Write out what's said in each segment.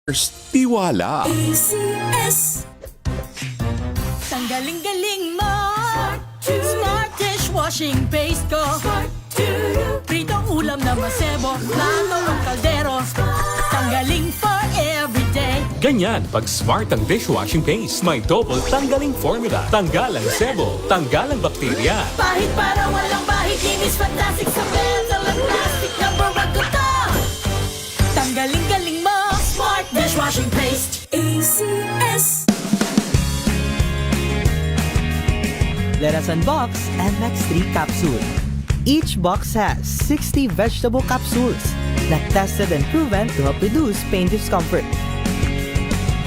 Tiwala. ACS. Tanggaling-galing mo. Smart dishwashing paste ko. Pritong ulam na masebo. Plato at kaldero. Tanggaling for everyday. Ganyan pag smart ang dishwashing paste. May double tanggaling formula. Tanggal ang sebo, tanggal ang bakterya. Pahit para walang bahid. Linis fantastic sa metal at plastic. Number one ko to. Tanggaling-galing mo. Smart dishwashing paste. ACS. Let us unbox MX3 capsule. Each box has 60 vegetable capsules that tested and proven to help reduce pain discomfort.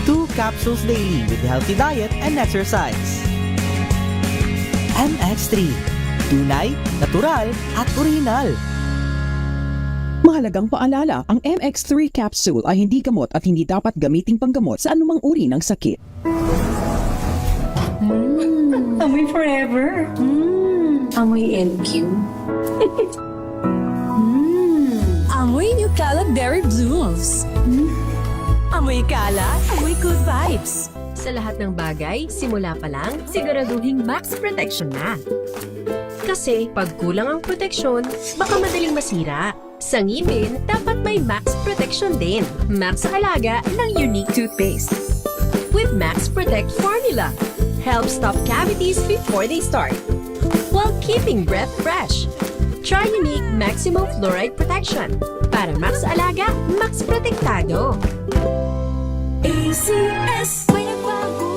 2 capsules daily with healthy diet and exercise. MX3. Tunay, natural, at original. Mahalagang paalala, ang MX3 capsule ay hindi gamot at hindi dapat gamiting panggamot sa anumang uri ng sakit. Amoy forever. Amoy LQ. Amoy New Kalat Berry Blooms. Amoy kalat, amoy good vibes. Sa lahat ng bagay, simula pa lang, siguraduhing max protection na. Kasi pag kulang ang proteksyon, baka madaling masira. Sa ngipin, dapat may max protection din. Max sa alaga ng Unique Toothpaste. With Max Protect Formula, help stop cavities before they start, while keeping breath fresh. Try Unique Maximum Fluoride Protection. Para max alaga, max protektado. ACS. May nagbago.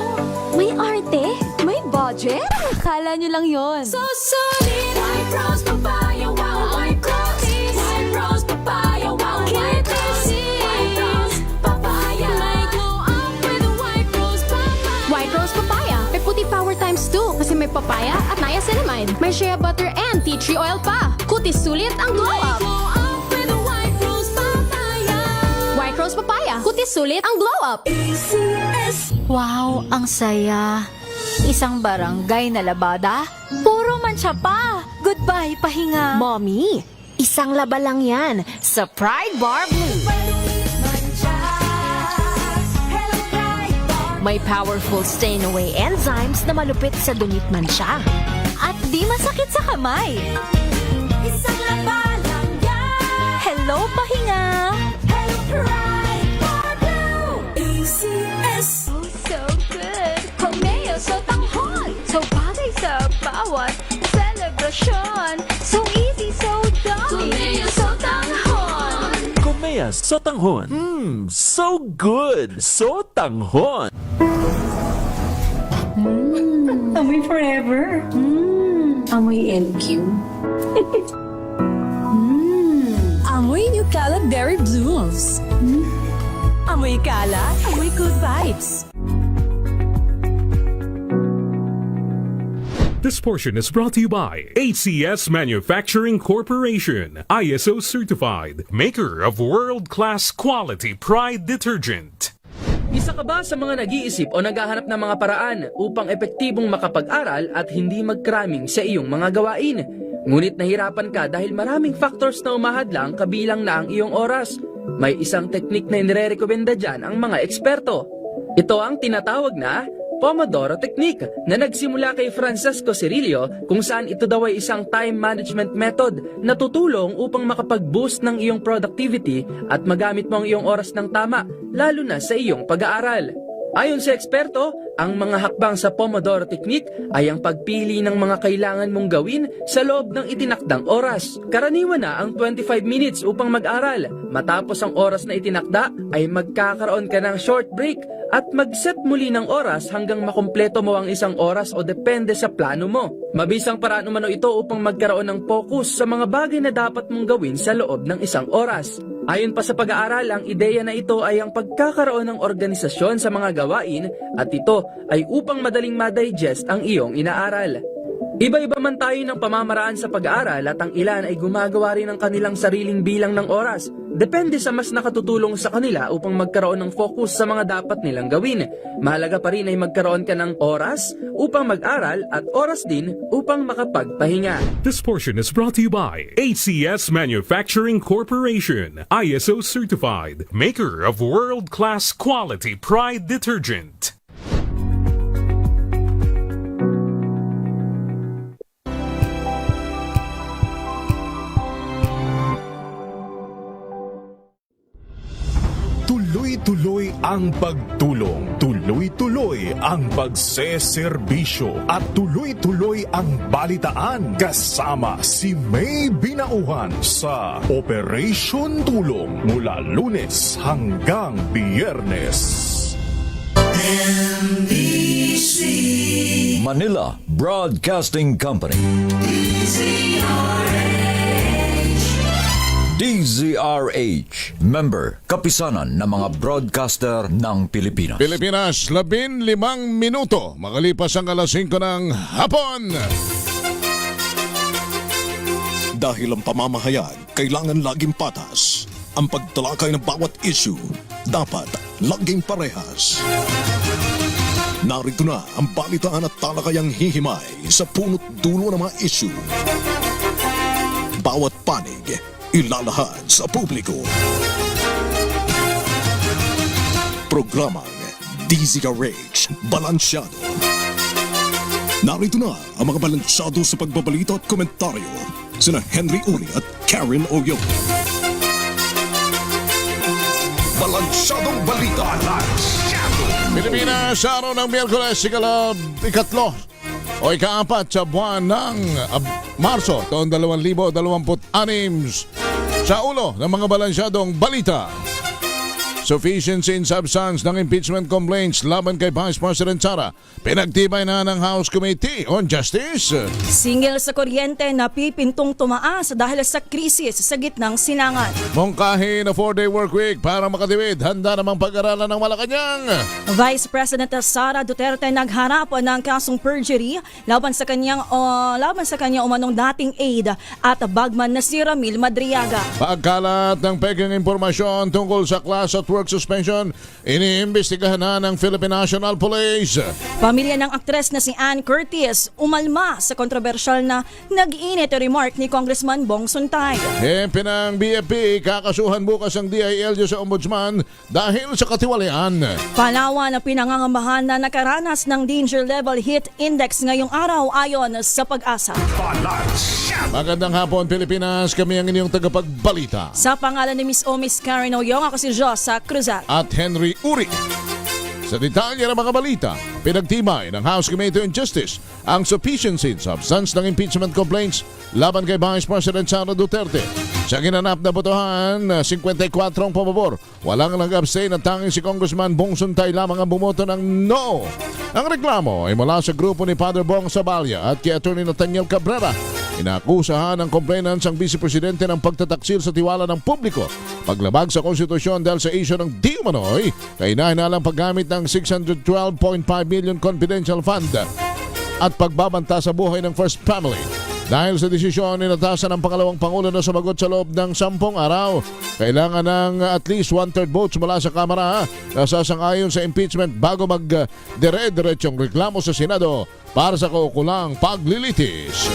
May arte? May budget? Akala nyo lang yon. So solid. White Rose Papaya. Wow, White Rose. White Rose Papaya. Wow, White Rose. White Rose Papaya. May glow up with the White Rose Papaya. White Rose Papaya. May puti power times 2 kasi may papaya at niacinamide. May shea butter and tea tree oil pa. Kutis sulit ang glow May up. glow up with the White Rose Papaya. White Rose Papaya. Kutis sulit ang glow up. ACS. Wow, ang saya. Isang barangay na labada, puro mancha pa. Goodbye, pahinga. Mommy, isang laba lang yan sa Pride Bar Blue. May powerful stain-away enzymes na malupit sa dumit mansya. At di masakit sa kamay. Isang laba lang yan. Hello, pahinga. Hello, Pride Bar Blue. ACS. Oh, so good. Komeo so tanghon. So bagay sa bawat celebration. So easy, so dummy. Komeo so tanghon. Komea Sotanghon. So good. Sotanghon. Amoy forever. Amoy LQ. Amoy New Kalat Berry Blooms. Amoy kalat, amoy good vibes. This portion is brought to you by ACS Manufacturing Corporation, ISO certified, maker of world-class quality Pride detergent. Isa ka ba sa mga nag-iisip o naghahanap ng mga paraan upang epektibong makapag-aral at hindi mag-cramming sa iyong mga gawain? Ngunit nahirapan ka dahil maraming factors na umahadlang kabilang na ang iyong oras. May isang teknik na inirekomenda dyan ang mga eksperto. Ito ang tinatawag na Pomodoro Technique na nagsimula kay Francesco Cirillo kung saan ito daw ay isang time management method na tutulong upang makapag-boost ng iyong productivity at magamit mo ang iyong oras ng tama, lalo na sa iyong pag-aaral. Ayon sa eksperto, ang mga hakbang sa Pomodoro Technique ay ang pagpili ng mga kailangan mong gawin sa loob ng itinakdang oras. Karaniwan na ang 25 minutes upang mag-aral. Matapos ang oras na itinakda ay magkakaroon ka ng short break at mag-set muli ng oras hanggang makumpleto mo ang isang oras o depende sa plano mo. Mabisang paraan umano ito upang magkaroon ng focus sa mga bagay na dapat mong gawin sa loob ng isang oras. Ayon pa sa pag-aaral, ang ideya na ito ay ang pagkakaroon ng organisasyon sa mga gawain at ito ay upang madaling ma-digest ang iyong inaaral. Iba-iba man tayo ng pamamaraan sa pag-aaral at ang ilan ay gumagawa rin ng kanilang sariling bilang ng oras. Depende sa mas nakatutulong sa kanila upang magkaroon ng focus sa mga dapat nilang gawin. Mahalaga pa rin ay magkaroon ka ng oras upang mag-aral at oras din upang makapagpahinga. This portion is brought to you by ACS Manufacturing Corporation, ISO certified, maker of world-class quality Pride detergent. Tuloy-tuloy ang pagtulong, tuloy-tuloy ang pagseserbisyo, at tuloy-tuloy ang balitaan kasama si May Binauhan sa Operation Tulong mula Lunes hanggang Biyernes. Manila Broadcasting Company. DZRH, member, kapisanan ng mga broadcaster ng Pilipinas. Pilipinas, 15 minuto, makalipas ang alas 5 ng hapon. Dahil ang pamamahayag kailangan laging patas, ang pagtalakay ng bawat issue dapat laging parehas. Narito na ang balitaan at talakayang hihimay sa punot dulo ng mga issue. Bawat panig ilalahad sa publiko. Programang DZRH Balansyado. Narito na ang mga balansyado sa pagbabalita at komentaryo sina Henry Uri at Karen Oyong. Balansyadong balita. Pilipinas, sa araw ng Miyerkules, ikatlo o ika-4 sa buwan ng Marso taong 2026. Sa ulo ng mga balansyadong balita: sufficiency in substance ng impeachment complaints laban kay Vice President Sara, pinagtibay na ng House Committee on Justice. Singil sa kuryente na pipintong tumaas dahil sa krisis sa gitnang sinangan. Mungkahi na 4-day work week para makatipid, handa namang pag-aralan ng Malacanang. Vice President Sara Duterte nagharap ng kasong perjury laban sa kanyang umanong dating aide at bagman na si Ramil Madriaga. Pagkalat ng peking impormasyon tungkol sa class at work suspension, iniimbestigahan na ng Philippine National Police. Pamilya ng aktres na si Ann Curtis umalma sa kontrobersyal na nag-init remark ni Congressman Bong Suntay. Hempe ng BFP, kakasuhan bukas ang DILG sa Ombudsman dahil sa katiwalian. Palawan na pinangangambahan na nakaranas ng danger level heat index ngayong araw ayon sa Pag-asa. Magandang hapon, Pilipinas, kami ang inyong tagapagbalita. Sa pangalan ni Miss Miss Karen Oyong, ako si Josa Cruzat at Henry Uri. Sa detalye ng mga balita, pinagtibay ng House Committee on Justice ang sufficiency in substance ng impeachment complaints laban kay Vice President Sara Duterte. Sa ginanap na botohan, 54 ang pabor, walang nag-abstain at tanging si Congressman Bong Suntay lamang ang bumoto ng no. Ang reklamo ay mula sa grupo ni Father Bong Sabalya at kay Atty. Nathaniel Cabrera. Inakusahan ng complainants ang Vice Presidente ng pagtataksil sa tiwala ng publiko, paglabag sa konstitusyon dahil sa issue ng di umano'y kahinahinalang paggamit ng 612.5 million confidential fund at pagbabanta sa buhay ng First Family. Dahil sa desisyon, inatasan ng pangalawang Pangulo na sumagot sa loob ng 10 araw. Kailangan ng at least 1/3 votes mula sa Kamara na sasang-ayon sa impeachment bago mag-dire-diretsong reklamo sa Senado para sa kaukulang paglilitis.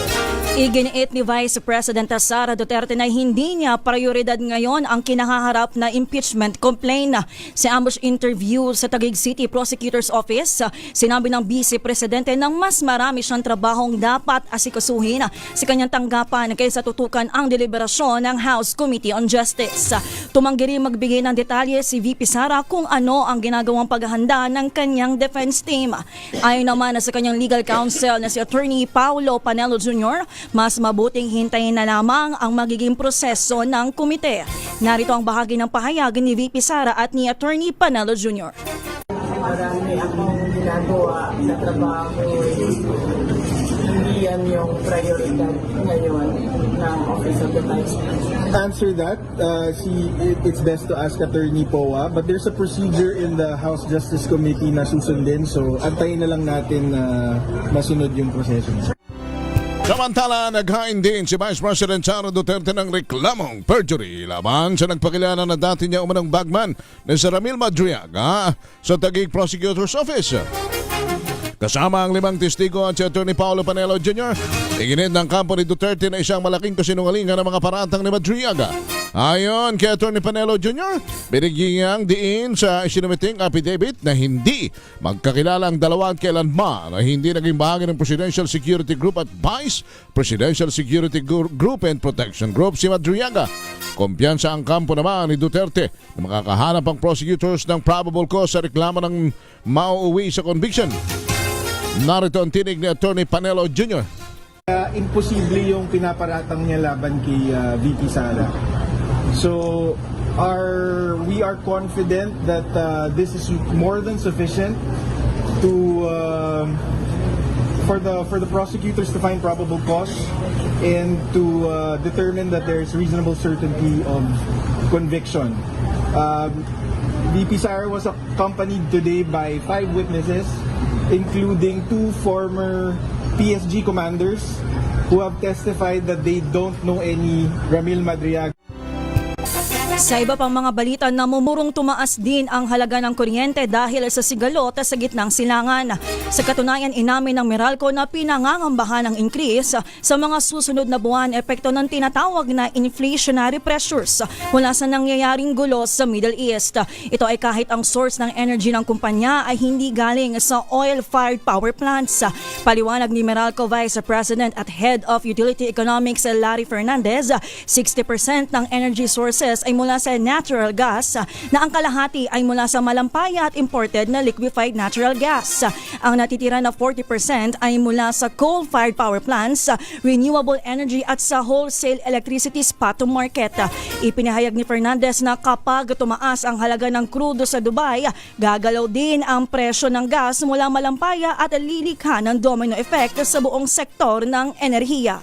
Iginiit ni Vice President Sara Duterte na hindi niya prioridad ngayon ang kinahaharap na impeachment complaint. Sa ambush interview sa Taguig City Prosecutor's Office, sinabi ng Vice Presidente na mas marami siyang trabahong dapat asikasuhin sa kanyang tanggapan kaysa tutukan ang deliberasyon ng House Committee on Justice. Tumanggi rin magbigay ng detalye si VP Sara kung ano ang ginagawang paghahanda ng kanyang defense team. Ayon naman sa kanyang legal counsel na si Attorney Paulo Panelo Jr., mas mabuting hintayin na lamang ang magiging proseso ng komite. Narito ang bahagi ng pahayag ni VP Sara at ni Attorney Panelo Jr. Marami akong ginagawa sa trabaho, hindi yan yung prioridad ngayon ng Office of the Vice President. Answer that, it's best to ask Attorney Poa, but there's a procedure in the House Justice Committee na susundin, so antayin na lang natin na masunod yung proseso. Samantala, naghain din si Vice President Sara Duterte ng reklamong perjury laban sa nagpakilala na dati niya umanong bagman na si Ramil Madriaga sa Taguig Prosecutor's Office. Kasama ang 5 testigo at si Atty. Paolo Panelo Jr., iginit ng kampo ni Duterte na isang malaking kasinungalingan ng mga paratang ni Madriaga. Ayon kay Atty. Panelo Jr., binigyang diin sa isinumiting affidavit na hindi magkakilala ang dalawa at kailanman na hindi naging bahagi ng Presidential Security Group at Vice Presidential Security Group and Protection Group si Madriaga. Kumpiyansa ang kampo naman ni Duterte na makakahanap ang prosecutors ng probable cause sa reklamo ng mauuwi sa conviction. Narito ang tinig ni Atty. Panelo Jr. Imposible yung pinaparatang niya laban kay VP Sara. So we are confident that this is more than sufficient to for the prosecutors to find probable cause and to determine that there is reasonable certainty of conviction. VP Sara was accompanied today by 5 witnesses, including 2 former PSG commanders who have testified that they don't know any Ramil Madriaga. Sa iba pang mga balita, namumurong tumaas din ang halaga ng kuryente dahil sa sigalot sa gitnang silangan. Sa katunayan, inamin ng Meralco na pinangangambahan ng increase sa mga susunod na buwan epekto ng tinatawag na inflationary pressures mula sa nangyayaring gulo sa Middle East. Ito ay kahit ang source ng energy ng kumpanya ay hindi galing sa oil-fired power plants. Paliwanag ni Meralco Vice President at Head of Utility Economics Larry Fernandez, 60% ng energy sources ay mula sa natural gas na ang kalahati ay mula sa malampaya at imported na liquefied natural gas. Ang natitira na 40% ay mula sa coal-fired power plants, renewable energy at sa wholesale electricity spot market. Ipinahayag ni Fernandez na kapag tumaas ang halaga ng krudo sa Dubai, gagalaw din ang presyo ng gas mula malampaya at lilikha ng domino effect sa buong sektor ng enerhiya.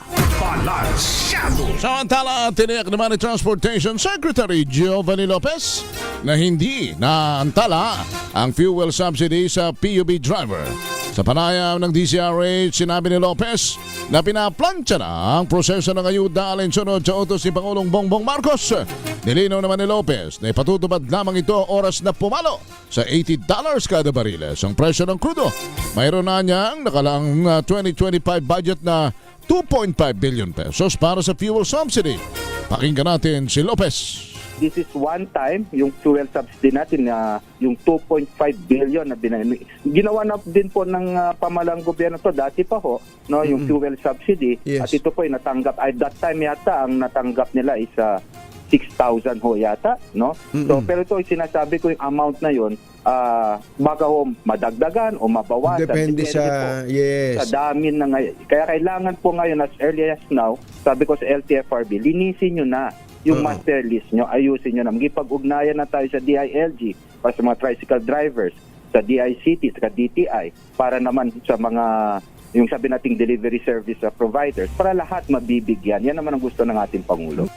Samantala, tiniyak naman ni Transportation Secretary Giovanni Lopez na hindi naantala ang fuel subsidy sa PUB driver. Sa panayam ng DCRH, sinabi ni Lopez na pinaplansya na ang proseso ng ayuda alinsunod sa utos ni Pangulong Bongbong Marcos. Nilinaw naman ni Lopez na ipatutupad lamang ito oras na pumalo sa $80 kada bariles ang presyo ng krudo. Mayroon na niyang nakalaang 2025 budget na 2.5 billion pesos para sa fuel subsidy. Pakinggan natin si Lopez. This is one time, yung fuel subsidy natin na yung 2.5 billion na ginawa na din po ng pamahalang gobyerno to dati pa ho, no, yung fuel subsidy. Yes. At ito po ay natanggap, at that time yata ang natanggap nila is 6,000 ho yata, no? So pero ito ay sinasabi ko yung amount na yun, baka ho madagdagan o mabawasan. Depende sa, yes, sa dami na ngayon. Kaya kailangan po ngayon as early as now, sabi ko sa LTFRB, linisin nyo na yung master list nyo, ayusin nyo na. Magipag-ugnayan na tayo sa DILG para sa mga tricycle drivers, sa DICT, sa DTI, para naman sa mga yung sabi nating delivery service providers, para lahat mabibigyan. Yan naman ang gusto ng ating Pangulo.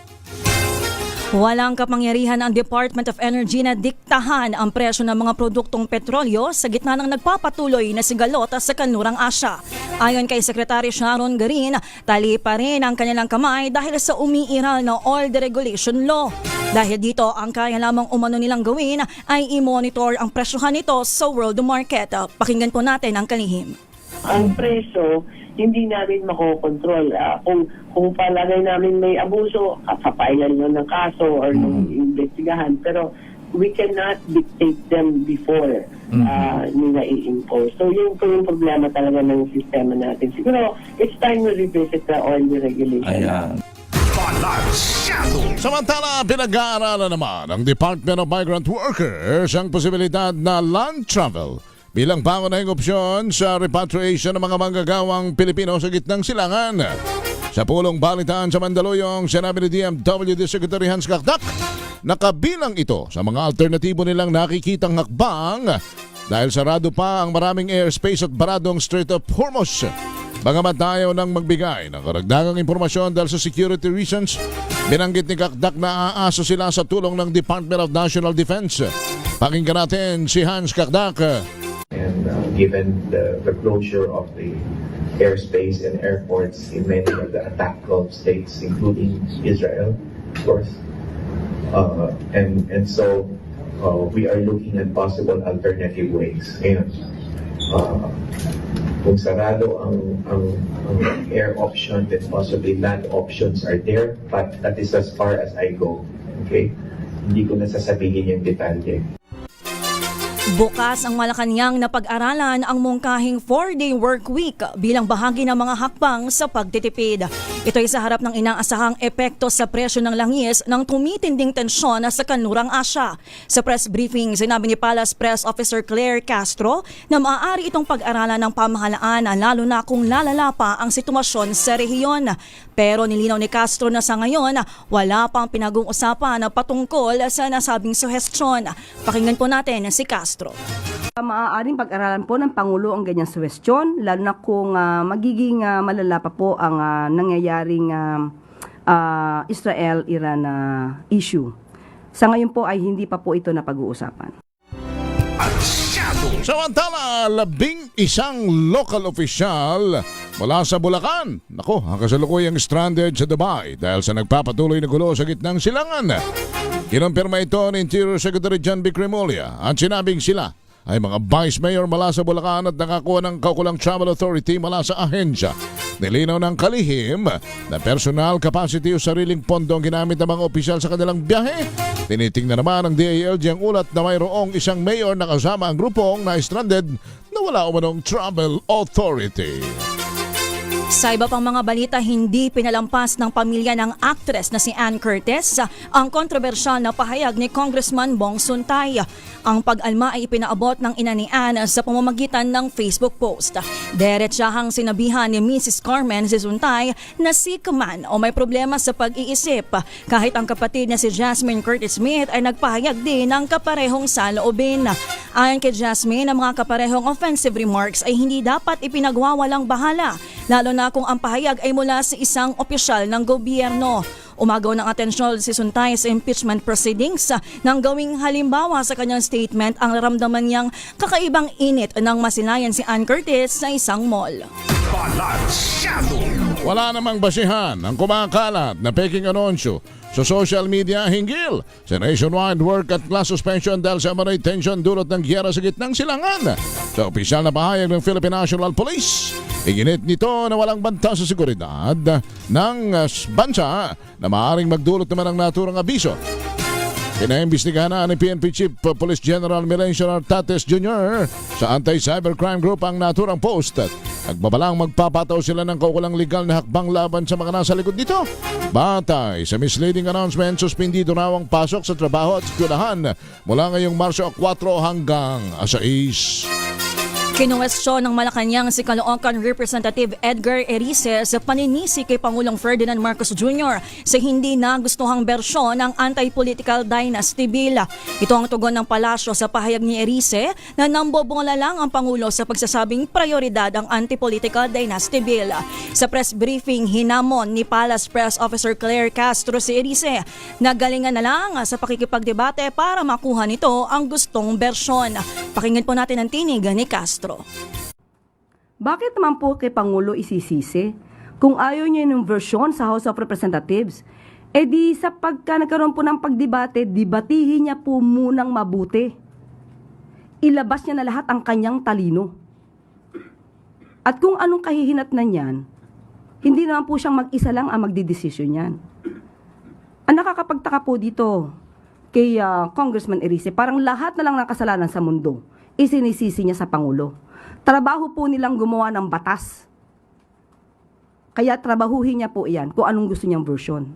Walang kapangyarihan ang Department of Energy na diktahan ang presyo ng mga produktong petrolyo sa gitna ng nagpapatuloy na sigalot sa kanlurang Asya. Ayon kay Secretary Sharon Garin, tali pa rin ang kanilang kamay dahil sa umiiral na oil deregulation law. Dahil dito, ang kaya lamang umano nilang gawin ay i-monitor ang presyohan nito sa world market. Pakinggan po natin ang kalihim. Ang presyo, hindi namin makokontrol. Kung palagay namin may abuso, kapailan nyo ng kaso or ng investigahan. Pero we cannot dictate them before nila i-impose. So yun po yung problema talaga ng sistema natin. Siguro, it's time to revisit the oil regulation. Ayan. Samantala, pinag-aaralan naman ng Department of Migrant Workers ang posibilidad na land travel bilang pangunahing opsyon sa repatriation ng mga manggagawang Pilipino sa gitnang silangan. Sa pulong balitaan sa Mandaluyong, sinabi ni DMWD Secretary Hans Kakdak, nakabilang ito sa mga alternatibo nilang nakikitang hakbang dahil sarado pa ang maraming airspace at baradong Strait of Hormuz. Bagamat tayo nang magbigay ng karagdagang impormasyon dahil sa security reasons, binanggit ni Kakdak na aaso sila sa tulong ng Department of National Defense. Pakinggan natin si Hans Kakdak. And given the closure of the airspace and airports in many of the attack Gulf states, including Israel, of course. And so we are looking at possible alternative ways. Ngayon, kung sarado ang air option, then possibly land options are there, but that is as far as I go. Okay? Hindi ko na sasabihin yung detalye. Bukas ang Malacanang na pag-aralan ang mungkahing 4-day work week bilang bahagi ng mga hakbang sa pagtitipid. Ito ay sa harap ng inaasahang epekto sa presyo ng langis ng tumitinding tensyon sa kanlurang Asya. Sa press briefing, sinabi ni Palace Press Officer Claire Castro na maaari itong pag-aralan ng pamahalaan lalo na kung lalala pa ang sitwasyon sa rehiyon. Pero nilinaw ni Castro na sa ngayon wala pang pinag-uusapan patungkol sa nasabing suhestyon. Pakinggan po natin si Castro. Maaaring pag-aralan po ng Pangulo ang ganyang suwestyon, lalo na kung magiging malala pa po ang nangyayaring Israel-Iran issue. Sa ngayon po ay hindi pa po ito na pag-uusapan. Samantala, 11 local official mula sa Bulacan. Nako, ang kasalukuyang stranded sa Dubai dahil sa nagpapatuloy na gulo sa gitnang silangan. Kinumpirma ito ni Interior Secretary John B. Cremolya at sinabing sila ay mga Vice Mayor mula sa Bulacan at nakakuha ng Kaukulang Travel Authority mula sa ahensya. Nilinaw ng kalihim na personal capacity o sariling pondo ang ginamit ng mga opisyal sa kanilang biyahe. Tinitingnan naman ng DILG ang ulat na mayroong isang mayor na kasama ang grupong na stranded na wala umanong travel authority. Sa iba pang mga balita, hindi pinalampas ng pamilya ng actress na si Ann Curtis ang kontrobersyal na pahayag ni Congressman Bong Suntay. Ang pag-alma ay ipinaabot ng ina ni Ann sa pamamagitan ng Facebook post. Diretsahang sinabihan ni Mrs. Carmen si Suntay na sick man o may problema sa pag-iisip. Kahit ang kapatid na si Jasmine Curtis Smith ay nagpahayag din ng kaparehong saloobin. Ayon kay Jasmine, ang mga kaparehong offensive remarks ay hindi dapat ipinagwawalang bahala, lalo na kung ang pahayag ay mula sa isang opisyal ng gobyerno. Umagaw ng atensyon si Suntay sa impeachment proceedings nang gawing halimbawa sa kanyang statement ang naramdaman niyang kakaibang init ng masilayan si Ann Curtis sa isang mall. Wala namang basihan ang kumakalat na peking anunsyo sa social media hinggil sa nationwide work at class suspension dahil sa maray tension dulot ng giyera sa gitnang silangan. Sa opisyal na pahayag ng Philippine National Police, iginit nito na walang banta sa seguridad ng bansa na maaaring magdulot naman ng naturang abiso. Pinaimbestigahan na ni PNP Chief Police General Milencio Artates Jr. sa Anti-Cybercrime Group ang naturang post. Nagbabalang magpapataw sila ng kaukulang legal na hakbang laban sa mga nasa likod nito. Batay sa misleading announcement, suspindido raw ang pasok sa trabaho at eskwelahan mula ngayong Marso 4 hanggang 6. Kinuwestiyon ng Malacanang si Caloocan Representative Edgar Erice sa paninisi kay Pangulong Ferdinand Marcos Jr. sa hindi nagustuhang bersyon ng anti-political dynasty bill. Ito ang tugon ng palasyo sa pahayag ni Erice na nambobongola lang ang Pangulo sa pagsasabing prioridad ang anti-political dynasty bill. Sa press briefing, hinamon ni Palace Press Officer Claire Castro si Erice na galingan na lang sa pakikipagdebate para makuha nito ang gustong bersyon. Pakinggan po natin ang tinig ni Castro. Bakit naman po kay Pangulo isisisi? Kung ayaw niya ng version sa House of Representatives, di sa pagka nagkaroon po ng pagdebate, debatihin niya po munang mabuti. Ilabas niya na lahat ang kanyang talino. At kung anong kahihinatnan niyan, hindi naman po siyang mag-isa lang ang magdidesisyon niyan. Ang nakakapagtaka po dito kay Congressman Erice, parang lahat na lang ng kasalanan sa mundo isinisisi niya sa Pangulo. Trabaho po nilang gumawa ng batas. Kaya trabahuhin niya po iyan kung anong gusto niyang version.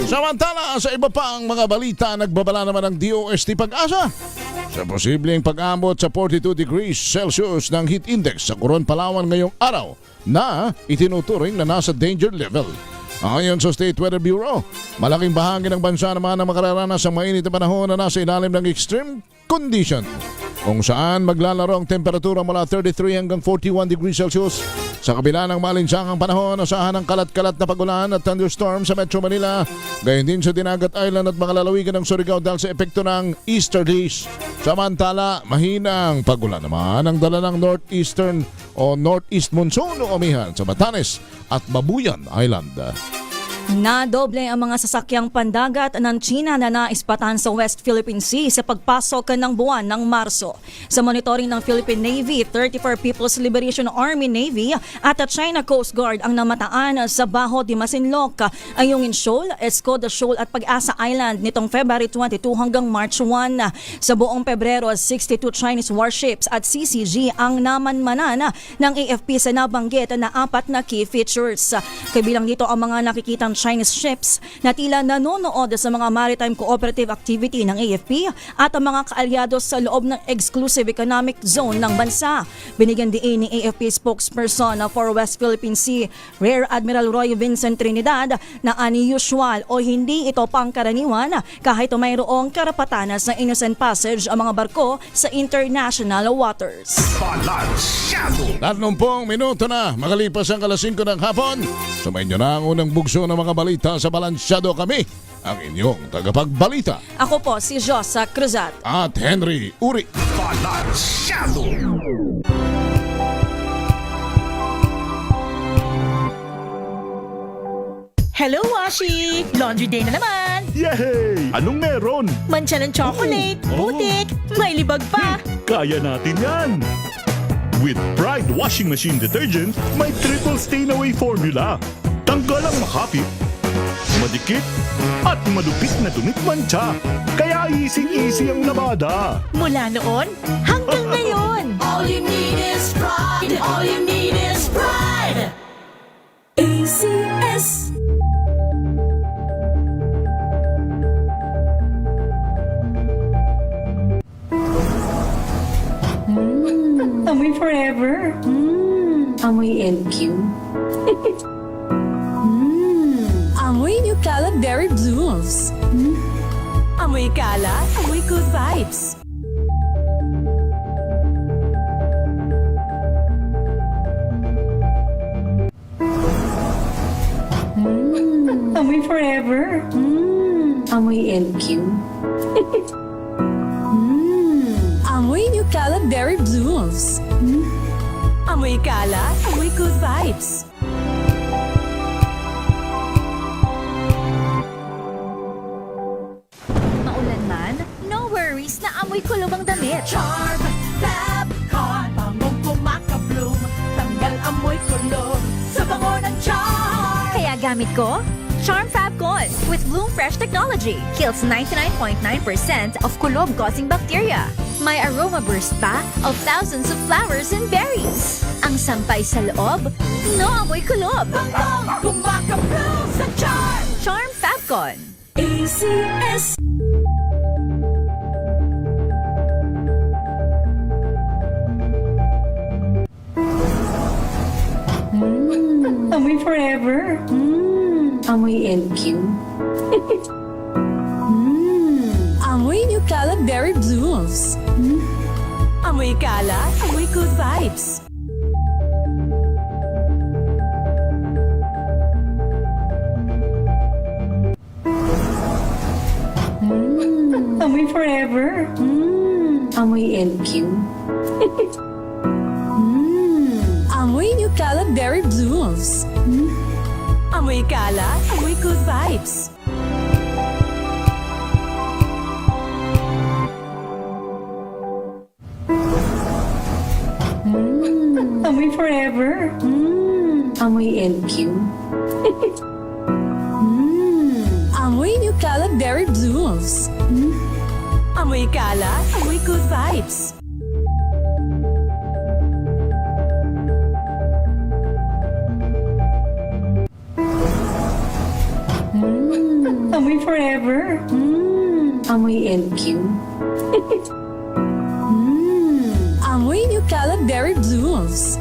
Samantala, sa iba pang mga balita, nagbabala naman ng DOST Pag-asa sa posibleng pag-ambot sa 42 degrees Celsius ng heat index sa Coron, Palawan ngayong araw na itinuturing na nasa danger level. Ayon sa State Weather Bureau, malaking bahagi ng bansa naman ang makararanas sa mainit na panahon na nasa ilalim ng extreme condition, kung saan maglalaro ang temperatura mula 33 hanggang 41 degrees Celsius Sa kabila ng malinsyakang panahon, asahan ng kalat-kalat na pagulan at thunderstorm sa Metro Manila. Gayon din sa Dinagat Island at mga lalawigan ng Surigao dahil sa epekto ng easterlies. Samantala, mahinang pagulan naman ang dala ng northeastern o northeast monsoon o umihan sa Batanes at Babuyan Island. Nadoble ang mga sasakyang pandagat ng China na naispatan sa West Philippine Sea sa pagpasok ng buwan ng Marso. Sa monitoring ng Philippine Navy, 34 People's Liberation Army Navy at the China Coast Guard ang namataan sa Baho de Masinloc, Ayungin Shoal, Escoda Shoal at Pag-asa Island nitong February 22 hanggang March 1. Sa buong Pebrero, 62 Chinese warships at CCG ang namanmanan ng AFP sa nabanggit na 4 na key features. Kabilang dito ang mga nakikitang Chinese ships na tila nanonood sa mga maritime cooperative activity ng AFP at ang mga kaalyado sa loob ng exclusive economic zone ng bansa. Binigyan din ni AFP spokesperson for West Philippine Sea, Rear Admiral Roy Vincent Trinidad, na unusual o hindi ito pangkaraniwan kahit mayroong karapatan sa innocent passage ang mga barko sa international waters. 30 minuto na makalipas ang alas 5 ng hapon. Sumayin nyo na ang unang bugso ng mga balita sa Balansyado. Kami ang inyong tagapagbalita. Ako po si Josa Cruzat at Henry Uri. Balansyado. Hello, Washi! Laundry day na naman! Yay! Anong meron? Mancha ng chocolate, putik, may libag pa! Kaya natin yan! With Pride Washing Machine Detergent, may triple stain-away formula. Tanggal ang makapit, madikit, at madupit na dumit mancha. Kaya easy-easy ang labada. Mula noon hanggang ngayon! All you need is pride. All you need is pride. ACS. Amoy forever. Amoy NQ. Amoy New Cala Berry Blooms. Amoy Cala, amoy good vibes. Amoy forever. Amoy NQ. Amoy New Cala Berry Blooms. Amoy Cala, amoy good vibes. Maulan man, no worries na amoy kulob ang damit. Charm Fab Con. Bangong kumakabloom. Tanggal amoy kulob sa bango ng charm. Kaya gamit ko, Charm Fabcon with Bloom Fresh technology. Kills 99.9% of kulob-causing bacteria. May aroma burst pa of thousands of flowers and berries. Ang sampay sa loob, no amoy kulob. Bangong kumakabloom sa charm. Charm Fabcon. ACS. Amoy forever. Amoy NQ. Amoy New Cala Berry Blooms. Amoy Cala, amoy good vibes. Amoy forever. Amoy NQ. Amoy New Cala Berry Blooms. Amoy Cala, amoy good vibes. Amoy forever. Amoy NQ. Amoy New Cala Berry Blooms. Amoy Cala, amoy good vibes. Amoy forever. Amoy NQ. Amoy New Cala Berry Blooms.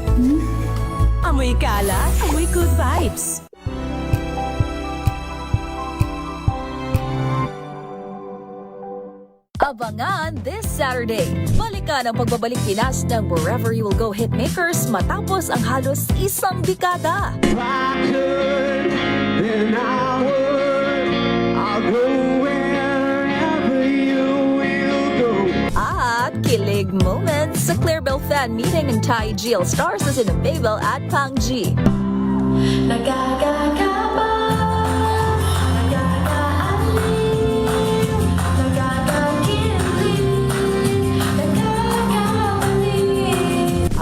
Amoy Cala, amoy good vibes. Abangan this Saturday. Balikan ang pagbabalik Pinas ng Wherever You Will Go Hitmakers matapos ang halos isang dekada. At kilig moments sa Clarabelle fan meeting ng Thai GL Stars sa Sinababel at Pangji.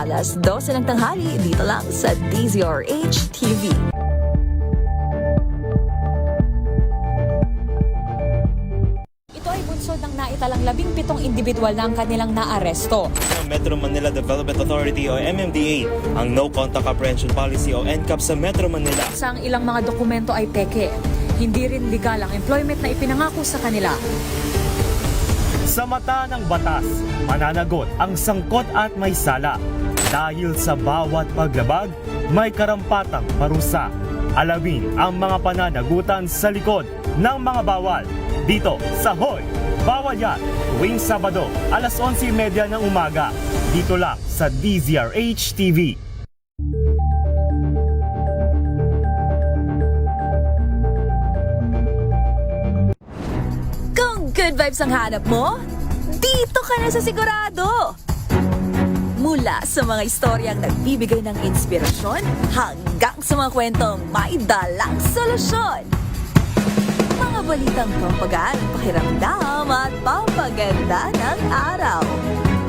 Alas 12 ng tanghali dito lang sa DZRH TV. Ito ay bunsod ng naitalang 17 individual na ang kanilang naaresto. Metro Manila Development Authority o MMDA ang No Contact Apprehension Policy o NCAP sa Metro Manila. Ang ilang mga dokumento ay peke. Hindi rin legal ang employment na ipinangako sa kanila. Sa mata ng batas, mananagot ang sangkot at may sala. Dahil sa bawat paglabag, may karampatang parusa. Alamin ang mga pananagutan sa likod ng mga bawal. Dito sa Hoy! Bawal Yan! Tuwing Sabado, alas 11:30 ng umaga. Dito lang sa DZRH TV. Kung good vibes ang hanap mo, dito ka na sa sigurado! Mula sa mga istoryang nagbibigay ng inspirasyon hanggang sa mga kwentong may dalang solusyon. Mga balitang pampagaan, pakiramdam at pampaganda ng araw.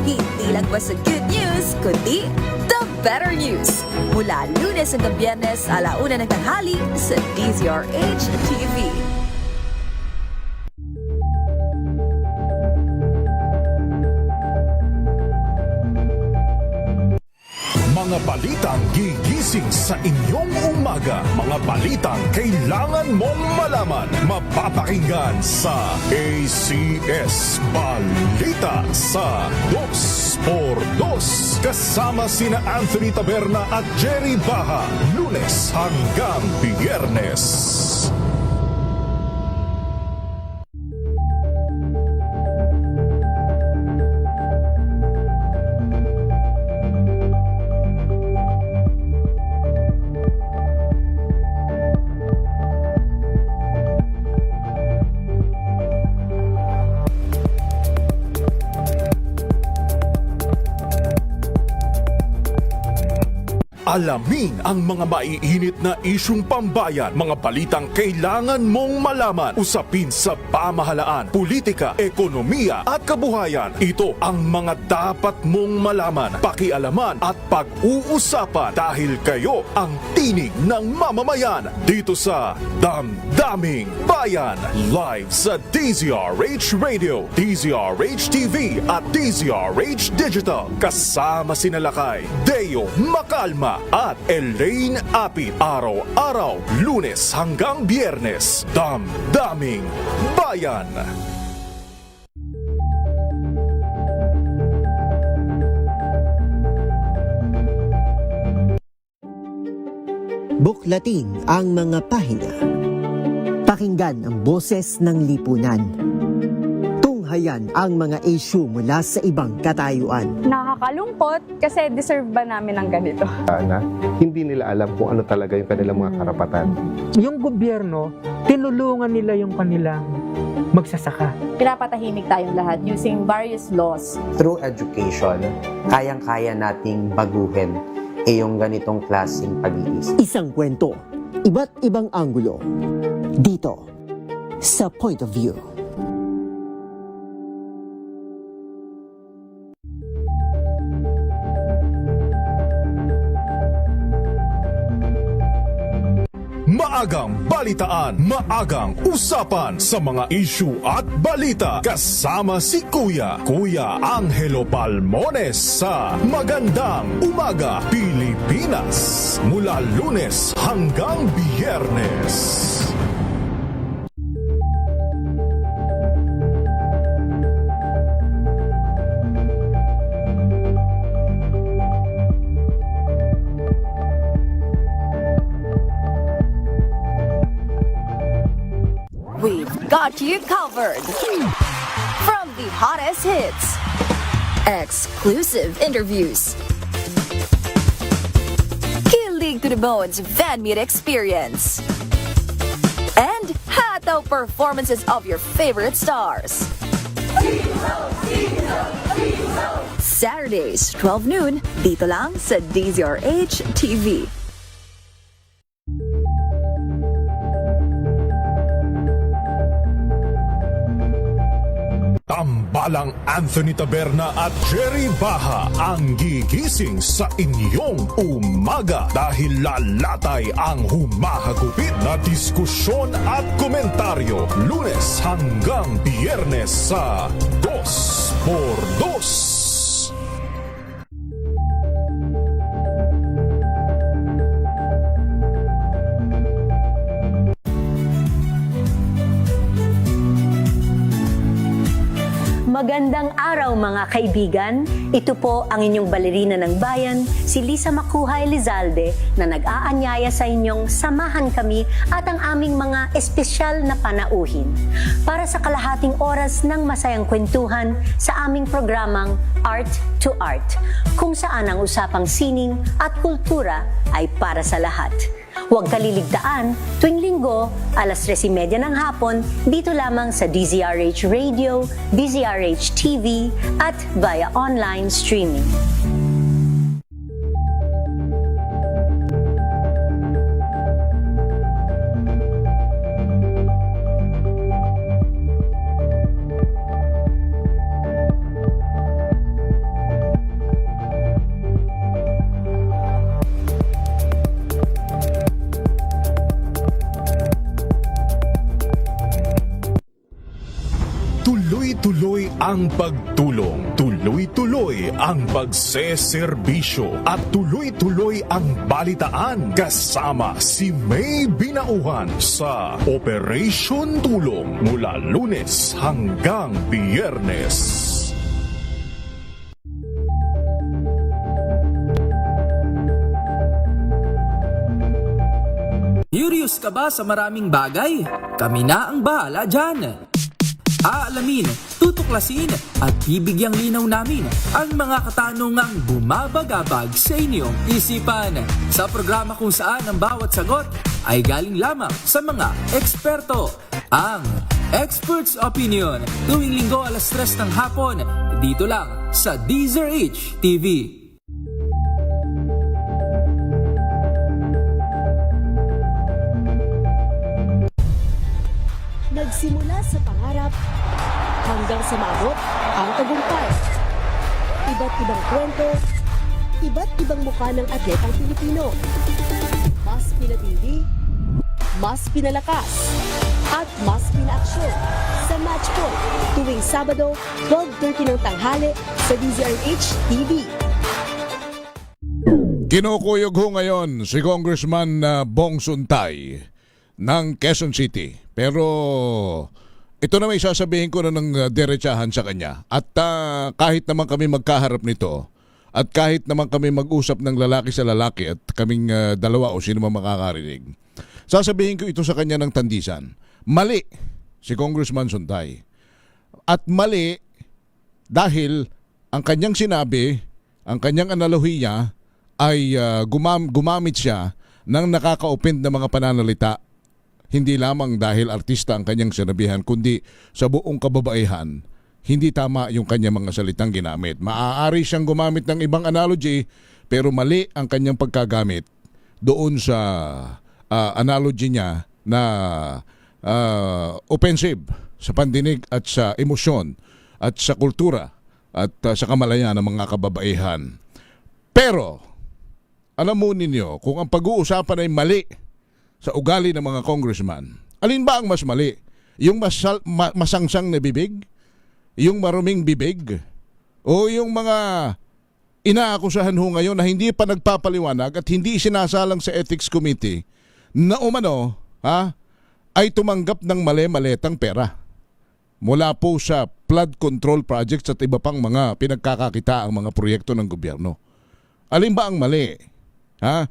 Hindi lang ba sa good news, kundi the better news. Mula Lunes hanggang Biyernes, 1:00 ng tanghali sa DZRH TV. Mga balitang gigising sa inyong umaga. Mga balitang kailangan mong malaman. Mapapakinggan sa ACS Balita sa 2x2. Kasama sina Anthony Taberna at Jerry Baha. Lunes hanggang Biyernes. Alamin ang mga maiinit na isyung pambayan, mga balitang kailangan mong malaman, usapin sa pamahalaan, politika, ekonomiya at kabuhayan. Ito ang mga dapat mong malaman, pakialaman at pag-uusapan dahil kayo ang tinig ng mamamayan dito sa Damdaming Bayan. Live sa DZRH Radio, DZRH TV at DZRH Digital. Kasama sina Lakay, Deo Makalma at Elaine Apit. Araw-araw, Lunes hanggang Biyernes. Damdaming Bayan. Buklatin ang mga pahina. Pakinggan ang boses ng lipunan. Tunghayan ang mga issue mula sa ibang katayuan. Nakakalungkot kasi deserve ba namin ng ganito? Na hindi nila alam kung ano talaga yung kanilang mga karapatan. Yung gobyerno, tinulungan nila yung kanilang magsasaka. Pinapatahimik tayong lahat using various laws. Through education, kayang-kaya nating baguhin yung ganitong klaseng pag-iisip. Isang kwento, iba't ibang anggulo. Dito, sa Point of View. Maagang balitaan, maagang usapan sa mga issue at balita. Kasama si Kuya Angelo Palmones sa Magandang Umaga Pilipinas. Mula Lunes hanggang Biyernes. We've got you covered. From the hottest hits, exclusive interviews, kilig to the bones fan meet experience, and hataw performances of your favorite stars. Saturdays, 12 noon, dito lang sa DZRH TV. Tambalang Anthony Taberna at Jerry Baha ang gigising sa inyong umaga dahil lalatay ang humahagupit na diskusyon at komentaryo Lunes hanggang Biyernes sa 2x2. Magandang araw mga kaibigan. Ito po ang inyong balerina ng bayan, si Lisa Makuhay Lizalde, na nag-aanyaya sa inyong samahan kami at ang aming mga espesyal na panauhin para sa kalahating oras ng masayang kwentuhan sa aming programang Art to Art, kung saan ang usapang sining at kultura ay para sa lahat. Huwag kaliligtaan, tuwing linggo, alas 3:30 ng hapon, dito lamang sa DZRH Radio, DZRH TV, at via online streaming. Tuloy-tuloy ang pagtulong, tuloy-tuloy ang pagseserbisyo at tuloy-tuloy ang balitaan kasama si May Binauhan sa Operation Tulong mula Lunes hanggang Biyernes. Curious ka ba sa maraming bagay? Kami na ang bahala dyan. Aalamin, tutuklasin at bibigyang linaw namin ang mga katanungang bumabagabag sa inyong isipan. Sa programa kung saan ang bawat sagot ay galing lamang sa mga eksperto. Ang Expert's Opinion, tuwing linggo alas 3 ng hapon, dito lang sa DZRH TV. Nagsimula sa pangarap hanggang sa maabot ang tagumpay. Iba't ibang kwento, iba't ibang mukha ng atletang Pilipino. Mas pinatindi, mas pinalakas, at mas pinaaksyon sa Match Point tuwing Sabado, 12:30 ng tanghali sa DZRH TV. Kinukuyog ho ngayon si Congressman Bong Suntay ng Quezon City. Pero ito na may sasabihin ko na ng diretsahan sa kanya. At kahit naman kami magkaharap nito, at kahit naman kami mag-usap ng lalaki sa lalaki at kaming dalawa o sino man makakarinig, sasabihin ko ito sa kanya ng tandisan. Mali si Congressman Suntay. At mali dahil ang kanyang sinabi, ang kanyang analohiya ay gumamit siya ng nakaka-offend na mga pananalita. Hindi lamang dahil artista ang kanyang sinabihan, kundi sa buong kababaihan, hindi tama yung kanyang mga salitang ginamit. Maaari siyang gumamit ng ibang analogy, pero mali ang kanyang pagkagamit doon sa analogy niya na offensive sa pandinig at sa emosyon at sa kultura at sa kamalayan ng mga kababaihan. Pero, alam mo ninyo, kung ang pag-uusapan ay mali sa ugali ng mga congressman, alin ba ang mas mali? Yung masangsang na bibig? Yung maruming bibig? O yung mga inaakusahan ho ngayon na hindi pa nagpapaliwanag at hindi sinasalang sa Ethics Committee na umano ay tumanggap ng mali-maletang pera mula po sa flood control projects at iba pang mga pinagkakakita ang mga proyekto ng gobyerno. Alin ba ang mali?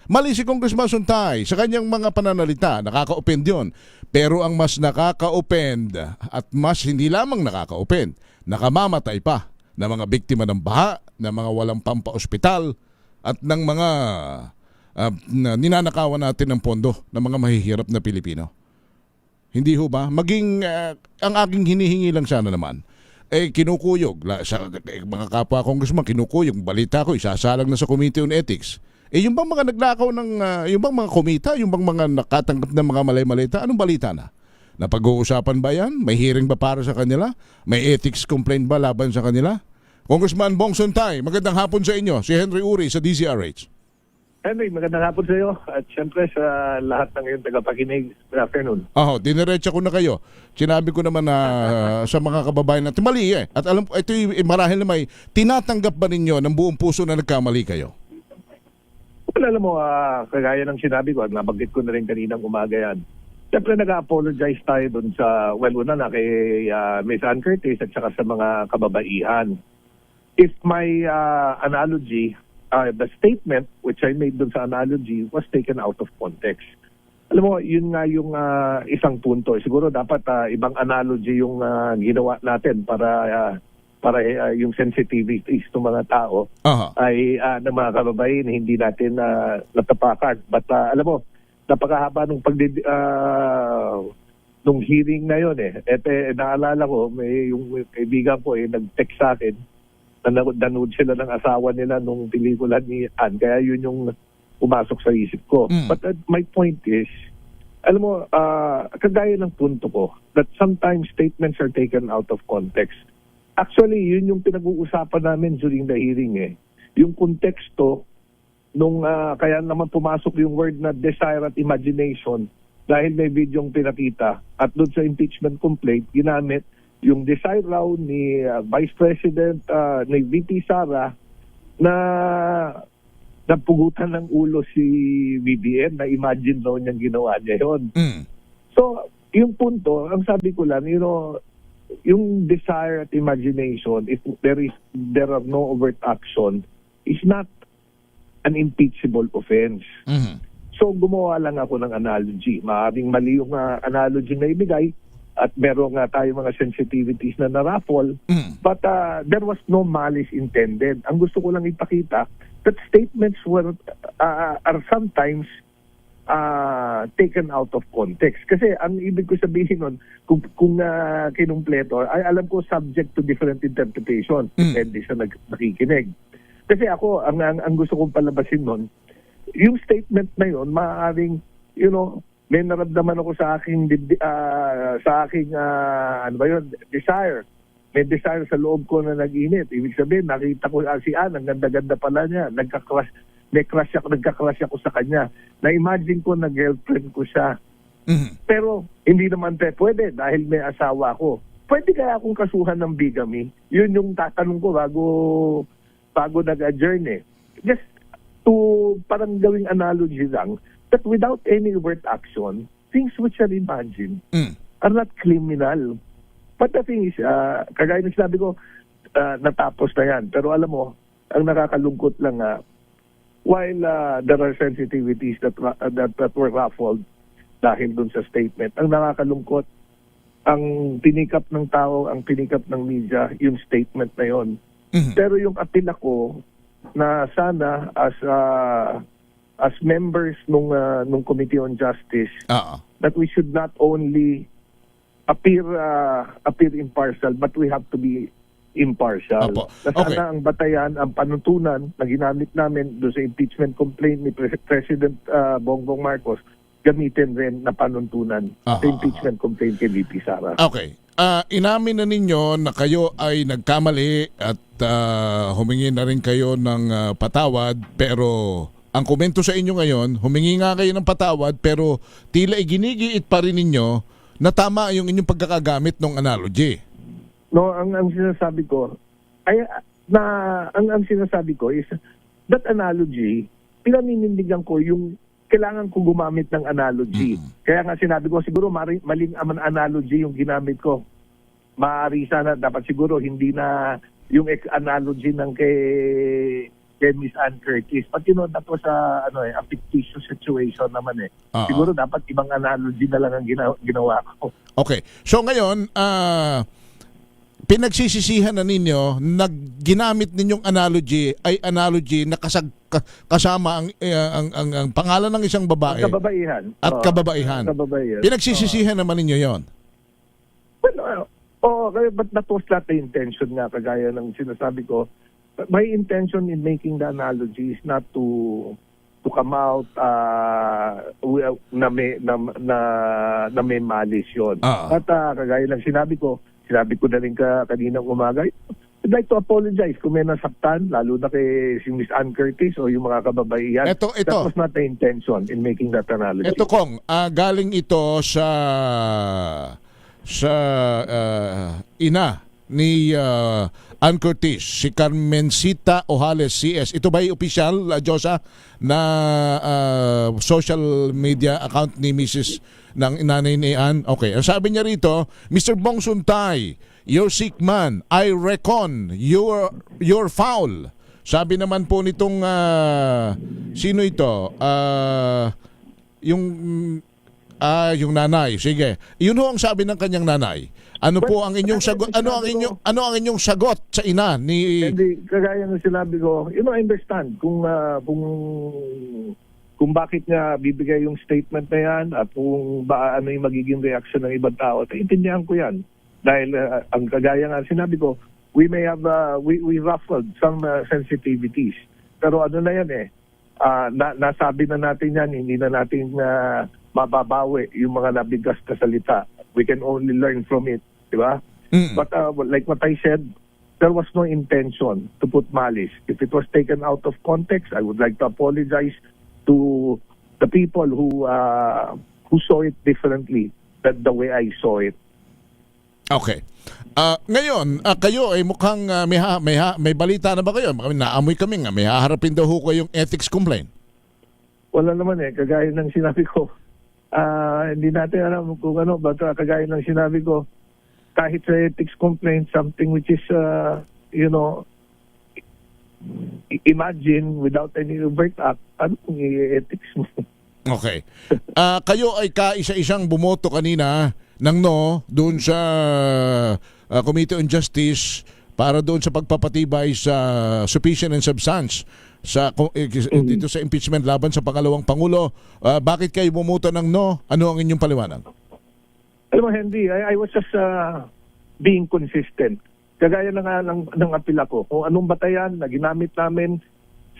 Mali si Congressman Suntay sa kanyang mga pananalita, nakaka-offend yun. Pero ang mas nakaka-offend at mas hindi lamang nakaka-offend, nakamamatay pa na mga biktima ng baha, na mga walang pampa-ospital at ng mga ninanakawan natin ng pondo ng mga mahihirap na Pilipino. Hindi ho ba? Maging ang aking hinihingi lang sana naman, kinukuyog sa mga kapwa congressman, kinukuyog balita ko, isasalang na sa Committee on Ethics. Yung bang mga naglakaw ng, yung bang mga komita, yung bang mga nakatanggap ng mga malay-malita, anong balita na? Napag-uusapan ba yan? May hearing ba para sa kanila? May ethics complaint ba laban sa kanila? Congressman Bong Suntay, magandang hapon sa inyo. Si Henry Uri sa DZRH. Henry, magandang hapon sa iyo at siyempre sa lahat ng iyong tagapakinig. Good afternoon. Diniretsa ko na kayo. Sinabi ko naman na sa mga kababayan natin, mali At alam, ito marahil na may tinatanggap ba ninyo ng buong puso na nagkamali kayo? Well, alam mo, kagaya ng sinabi ko at nabanggit ko na rin kaninang umaga yan. Siyempre nag-apologize tayo dun sa, una na kay Ms. Ann Curtis at saka sa mga kababaihan. If my analogy, the statement which I made dun sa analogy was taken out of context. Alam mo, yun nga yung isang punto. Siguro dapat ibang analogy yung ginawa natin para yung sensitivities ng mga tao ay ng mga kababayan hindi natin natapakan. But alam mo, napakahaba nung hearing na yun naalala ko, may yung kaibigan ko nag-text sa akin, nanood sila ng asawa nila nung pelikula ni Ann. Kaya yun yung pumasok sa isip ko. But my point is, alam mo, kagaya ng punto ko, that sometimes statements are taken out of context. Actually, yun yung pinag-uusapan namin during the hearing Yung konteksto, nung kaya naman pumasok yung word na desire at imagination dahil may videong pinakita. At doon sa impeachment complaint, ginamit yung desire raw ni Vice President, ni VP Sara, na napugutan ng ulo si BBM, na imagine daw niyang ginawa niya yun. So, yung punto, ang sabi ko lang, yung desire at imagination, if there are no overt action, is not an impeachable offense. So gumawa lang ako ng analogy. Maaaring mali yung analogy na ibigay at meron nga tayo mga sensitivities na naraffle, but there was no malice intended. Ang gusto ko lang ipakita that statements are sometimes taken out of context. Kasi ang ibig ko sabihin nun, kung kinumpleto, ay alam ko subject to different interpretation. Depende sa nakikinig. Kasi ako, ang gusto kong palabasin nun, yung statement na yun, maaaring, may naramdaman ako sa aking desire. May desire sa loob ko na nag-init. Ibig sabihin, nakita ko si Ann, ang ganda-ganda pala niya. Nagka-crush ako sa kanya. Na-imagine ko na girlfriend ko siya. Pero hindi naman pwede dahil may asawa ko. Pwede kaya akong kasuhan ng bigamy? Yun yung tatanong ko bago nag-adjourn Just to parang gawing analogy lang that without any overt action, things which are imagined are not criminal. But the thing is, kagaya ng sinabi ko, natapos na yan. Pero alam mo, ang nakakalungkot lang while there are sensitivities that were ruffled dahil dun sa statement, ang nakakalungkot, ang pinikap ng tao, ang pinikap ng media, yung statement na yon. Pero yung appeal ako na sana as members nung Committee on Justice, that we should not only appear impartial, but we have to be impartial. Sana ang batayan, ang panuntunan na ginamit namin doon sa impeachment complaint ni President Bongbong Marcos, gamitin rin na panuntunan sa impeachment complaint kay VP Sara. Okay. Inamin na ninyo na kayo ay nagkamali at humingi na rin kayo ng patawad, pero ang komento sa inyo ngayon, humingi nga kayo ng patawad pero tila iginigiit pa rin ninyo na tama yung inyong pagkakagamit ng analogy. No, ang sinasabi ko ay ang sinasabi ko is that analogy, pinaninindigan ko yung kailangan ko gumamit ng analogy. Kaya nga sinabi ko, siguro maling analogy yung ginamit ko. Maaari sana, dapat siguro hindi na yung analogy ng kay kay Miss Ann Curtis. But that was a fictitious situation naman eh. Oo. Siguro dapat ibang analogy na lang ang ginawa ko. Okay. So ngayon, pinagsisisihan na ninyo na ginamit ninyong analogy ay analogy na kasama ang pangalan ng isang babae Kababaihan. at Oo. kababaihan. Kababaihan. Pinagsisisihan naman ninyo yon. Well, but that was not the intention nga, kagaya ng sinasabi ko. My intention in making the analogy is not to come out na may malice yun. At kagaya ng sinabi ko na rin kaninang umaga, I'd like to apologize kung may nasaktan, lalo na kay si Miss Ann Curtis o yung mga kababaihan. Ito. That was not the intention in making that analogy. Ito Kong, galing ito sa ina ni Ann Curtis, si Carmencita Ojales CS. Ito ba yung official, Josa, na social media account ni Mrs. ng nanay ni Ann? Okay. Ang sabi niya rito, Mr. Bong Suntay, you're sick man. I reckon you're foul. Sabi naman po nitong sino ito? Yung nanay. Sige. Yun ho ang sabi ng kanyang nanay. Ano po ang inyong sagot? Ano ang inyong sagot sa ina ni Hindi, kagaya ng sinabi ko, I understand kung bakit niya bibigay yung statement na yan at kung ano yung magiging reaction ng ibang tao. Intindihan ko yan. Dahil ang kagaya nga sinabi ko, we may have we ruffled some sensitivities. Pero ano na yan nasabi na natin yan, hindi na natin mababawi yung mga nabigas na salita. We can only learn from it, di ba? But like what I said, there was no intention to put malice. If it was taken out of context, I would like to apologize to the people who saw it differently than the way I saw it. Okay. Ngayon, kayo ay mukhang may balita na ba kayo? Naamoy kami nga, may haharapin daw ho kayong ethics complaint. Wala naman kagaya ng sinabi ko. Hindi natin alam kung ano, but kagaya ng sinabi ko, kahit sa ethics complaint, something which is, imagine without any overt act, ano kung i-ethics mo? Okay. Kayo ay kaisa-isang bumoto kanina ng no doon sa Committee on Justice para doon sa pagpapatibay sa sufficient and substance dito sa impeachment laban sa pangalawang Pangulo. Bakit kayo bumoto ng no? Ano ang inyong paliwanag? Alam mo, Henry, I was just being consistent. Kagaya na nga ng apila ko, kung anong batayan na ginamit namin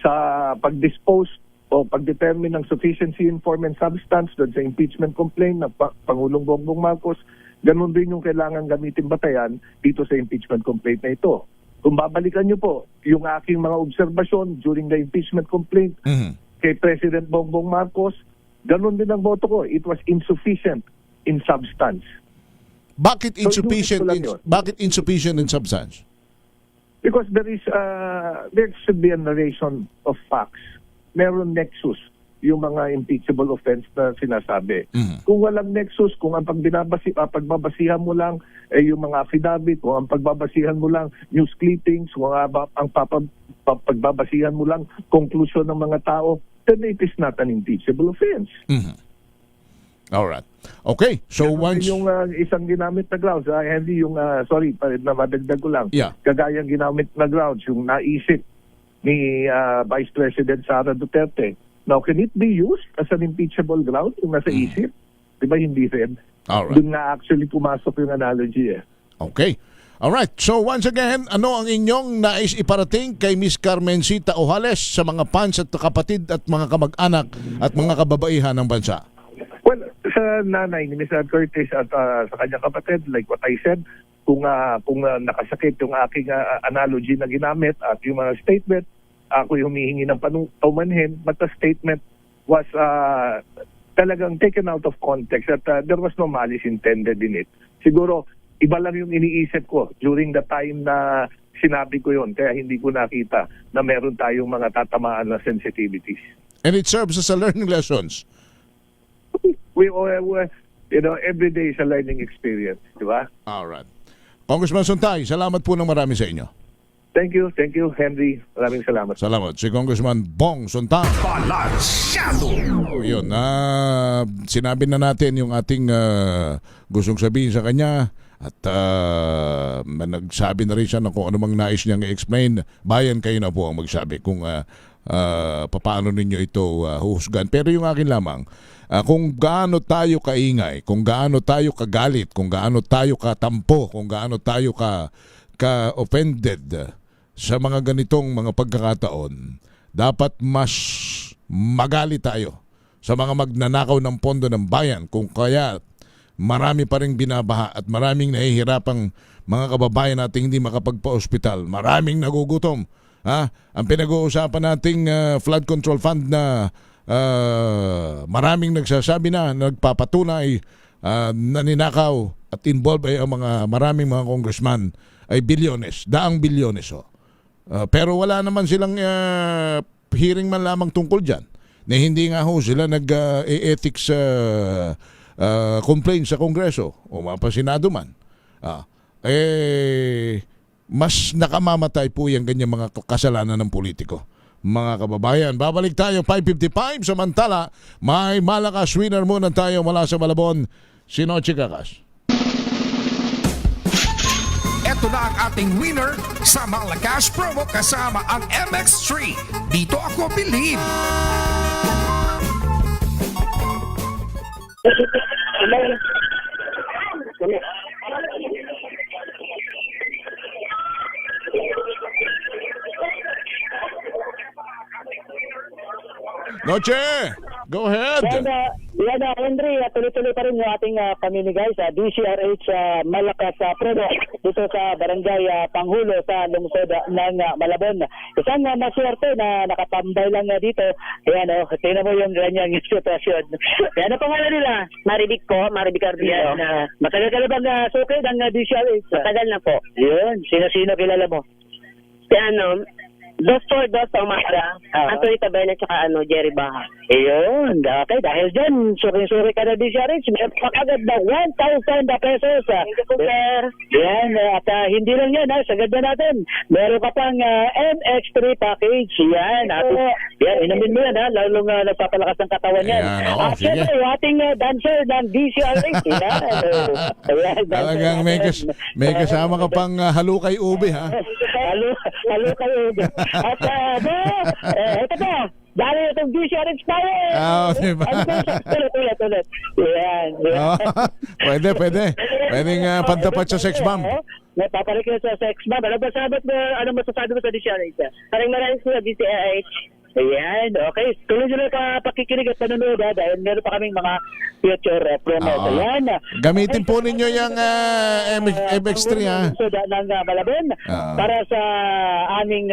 sa pag-dispose o pag-determine ng sufficiency in form and substance doon sa impeachment complaint ng Pangulong Bongbong Marcos, ganun din yung kailangan gamitin batayan dito sa impeachment complaint na ito. Kung babalikan niyo po yung aking mga obserbasyon during the impeachment complaint kay President Bongbong Marcos, ganun din ang boto ko. It was insufficient in substance. Bakit insufficient in substance? Because there should be a narration of facts. Meron nexus yung mga impeachable offense na sinasabi. Kung walang nexus, kung ang pagbabasihan mo lang yung mga affidavit, kung ang pagbabasihan mo lang news clippings, kung ang pagbabasihan mo lang conclusion ng mga tao, then it is not an impeachable offense. Alright. Okay. So once yung isang ginamit na grounds, hindi yung sorry, na madagdag ko lang. Yeah. Kagayang ginamit na grounds yung naisip ni Vice President Sara Duterte. Now, can it be used as an impeachable ground yung nasa isip? Di ba hindi rin? Alright. Doon na actually pumasok yung analogy Okay. Alright. So once again, ano ang inyong nais iparating kay Miss Carmencita Ojales sa mga fans at kapatid at mga kamag-anak at mga kababaihan ng bansa? Well, sa nanay ni Ms. Curtis at sa kanyang kapatid, like what I said, kung nakasakit yung aking analogy na ginamit at yung mga statement, ako yung humihingi ng paumanhin, but the statement was talagang taken out of context at there was no malice intended in it. Siguro, iba lang yung iniisip ko during the time na sinabi ko yon, kaya hindi ko nakita na meron tayong mga tatamaan na sensitivities. And it serves as a learning lessons. We every day is a learning experience, di ba? Alright. Congressman Suntay, salamat po ng marami sa inyo. Thank you, Henry. Maraming salamat. Salamat. Si Congressman Bong Sontang. Balansyado! Yun, sinabi na natin yung ating gustong sabihin sa kanya at nagsabi na rin siya na kung ano mang nais niyang i-explain. Bayan, kayo na po ang magsabi kung paano ninyo ito huhusgan. Pero yung akin lamang, kung gaano tayo kaingay, kung gaano tayo kagalit, kung gaano tayo katampo, kung gaano tayo ka-offended sa mga ganitong mga pagkakataon, dapat mas magalit tayo sa mga magnanakaw ng pondo ng bayan, kung kaya marami pa rin binabaha at maraming nahihirapang mga kababayan nating hindi makapagpa-ospital, maraming nagugutom. Ang pinag-uusapan nating flood control fund na maraming nagsasabi na nagpapatunay naninakaw at involved ay ang maraming mga congressman ay bilyones, daang bilyones. Pero wala naman silang hearing man lamang tungkol dyan. Na hindi nga ho sila nag-ethics complaint sa Kongreso o mapasinado man. Mas nakamamatay po yung ganyan mga kasalanan ng politiko. Mga kababayan, babalik tayo 5:55. Samantala, may malakas winner muna tayo mula sa Malabon. Sino, Chikakas? Ito na ang ating winner sa Malakas Promo kasama ang MX3. Dito ako believe. Noche, go ahead. Yan na, Henry, tuloy-tuloy pa rin yung ating pamimigay sa DCRH Malakas Promo dito sa Barangay Panghulo sa lungsod ng Malabon. Isang maswerte na nakatambay lang dito. Ayan, tingnan mo yung ganyang sitwasyon. Yan ang pangalan nila. Maribik po, Maribik Ardillo. Matagal ka na bang sukay ng DCRH? Matagal na po. Yun, sino-sino kilala mo? Si Dos sa umaga, Anthony Taberna at Jerry Baha. Ayun, okay. Dahil dyan, suri-suri ka na DCRH, may pakagad na 1,000 pesos. Sir. Yan, at hindi lang yan, sagad na natin. Meron ka pang MX3 package. Yan, yan, inamin mo yan, lalong nagpapalakas ng katawan yan. At syempre, yung ating dancer ng DCRH. Yan. Talagang may kasama ka pang halukay ube, ha? Halukay ube. At ito pa, dahil itong DCRH power. Diba? Ulit. Yan. Pwede. Pwedeng pantapat sa sex bomb. May papalit ka sa sex bomb. Ano masasabi mo sa DCRH? Maraming sa DCRH. Ayan, okay. Tuloy nyo na pakikinig at panonood dahil meron pa kaming mga future promos. Ayan. Gamitin po ninyo yung MX3, ha? Ng Malabon para sa aming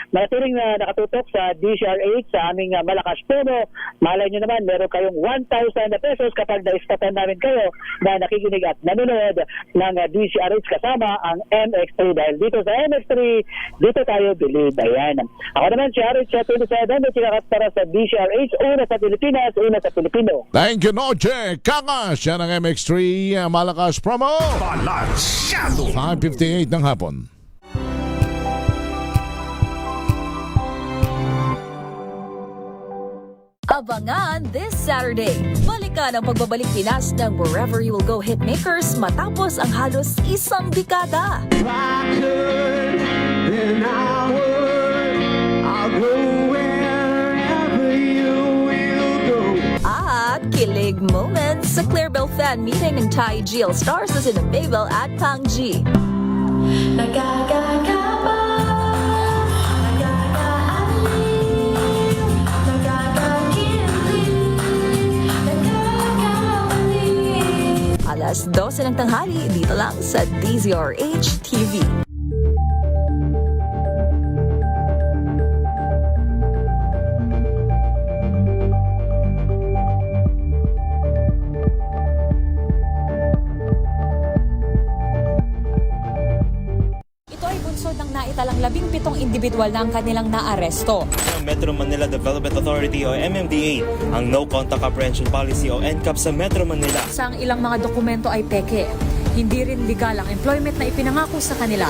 maturing na nakatutok sa DCRH sa aming malakas promo. Malay nyo naman, meron kayong 1,000 pesos kapag na-istatan namin kayo na nakikinig at nanonood ng DCRH kasama ang MX3. Dahil dito sa MX3, dito tayo believe. Ayan. Ako naman si RH 27 na sinakas para sa DCRH, una sa Pilipinas, una sa Pilipino. Thank you, Noche. Kakas, yan ang MX3 Malakas Promo. Balansyado. 5:58 ng hapon. Abangan this Saturday. Balikan ang pagbabalik Pinas ng Wherever You Will Go Hitmakers matapos ang halos isang dekada. At kilig moments sa Clarebell fan meeting ng Thai GL Stars sa Sinababel at Pangji. Alas 12 ng tanghali dito lang sa DZRH TV. Naitalang 17 individual na ang kanilang naaresto. Ng Metro Manila Development Authority o MMDA ang No Contact Apprehension Policy o NCAP sa Metro Manila. Sa ang ilang mga dokumento ay peke. Hindi rin legal ang employment na ipinangako sa kanila.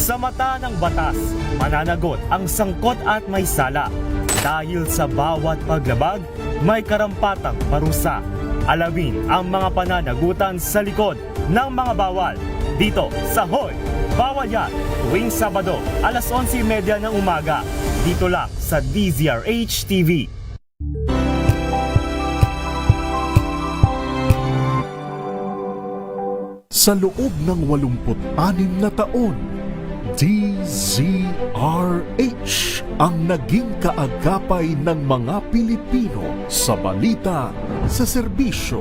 Sa mata ng batas, mananagot ang sangkot at may sala. Dahil sa bawat paglabag, may karampatang parusa. Alamin ang mga pananagutan sa likod ng mga bawal. Dito sa Hoy! Bawal Yan! Tuwing Sabado, alas 11:30 ng umaga. Dito lang sa DZRH TV. Sa loob ng 86 na taon, DZRH ang naging kaagapay ng mga Pilipino sa balita, sa serbisyo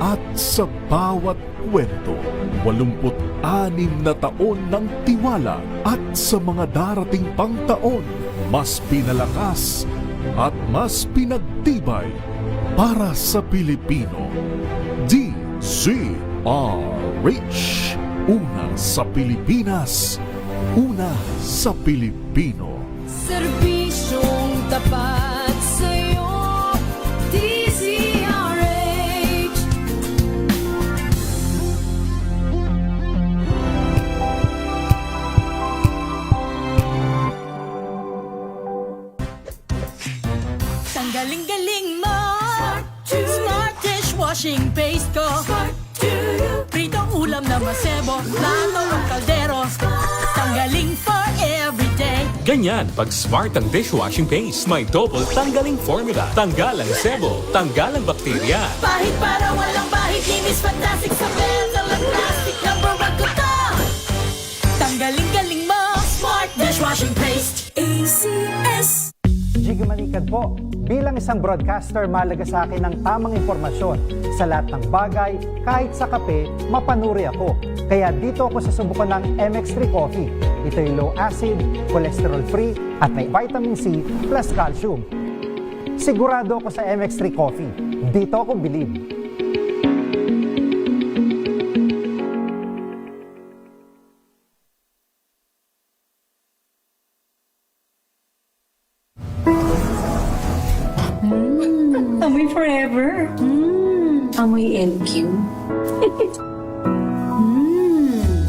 at sa bawat kwento. 86 na taon ng tiwala at sa mga darating pang taon, mas pinalakas at mas pinagtibay para sa Pilipino. DZRH, una sa Pilipinas, una sa Pilipino. Serbisyong tapat sa'yo, DZRH. Tanggaling-galing mo, Smart dishwashing paste ko. Pritong ulam na masebo, plato ang kaldero. Tanggaling for everyday. Ganyan pag Smart ang dishwashing paste. May double tanggaling formula. Tanggal ang sebo, tanggal ang bakterya. Bahid para walang bahid, linis fantastic sa metal at plastic. Number 1 ko to. Tanggaling-galing mo, Smart dishwashing paste. ACS. Jiggy Manikad po. Bilang isang broadcaster, mahalaga sa akin ang tamang impormasyon. Sa lahat ng bagay, kahit sa kape, mapanuri ako. Kaya dito ako susubukan ng MX3 Coffee. Ito'y low acid, cholesterol free, at may vitamin C plus calcium. Sigurado ako sa MX3 Coffee. Dito ako bilib. Amoy forever. Amoy LQ.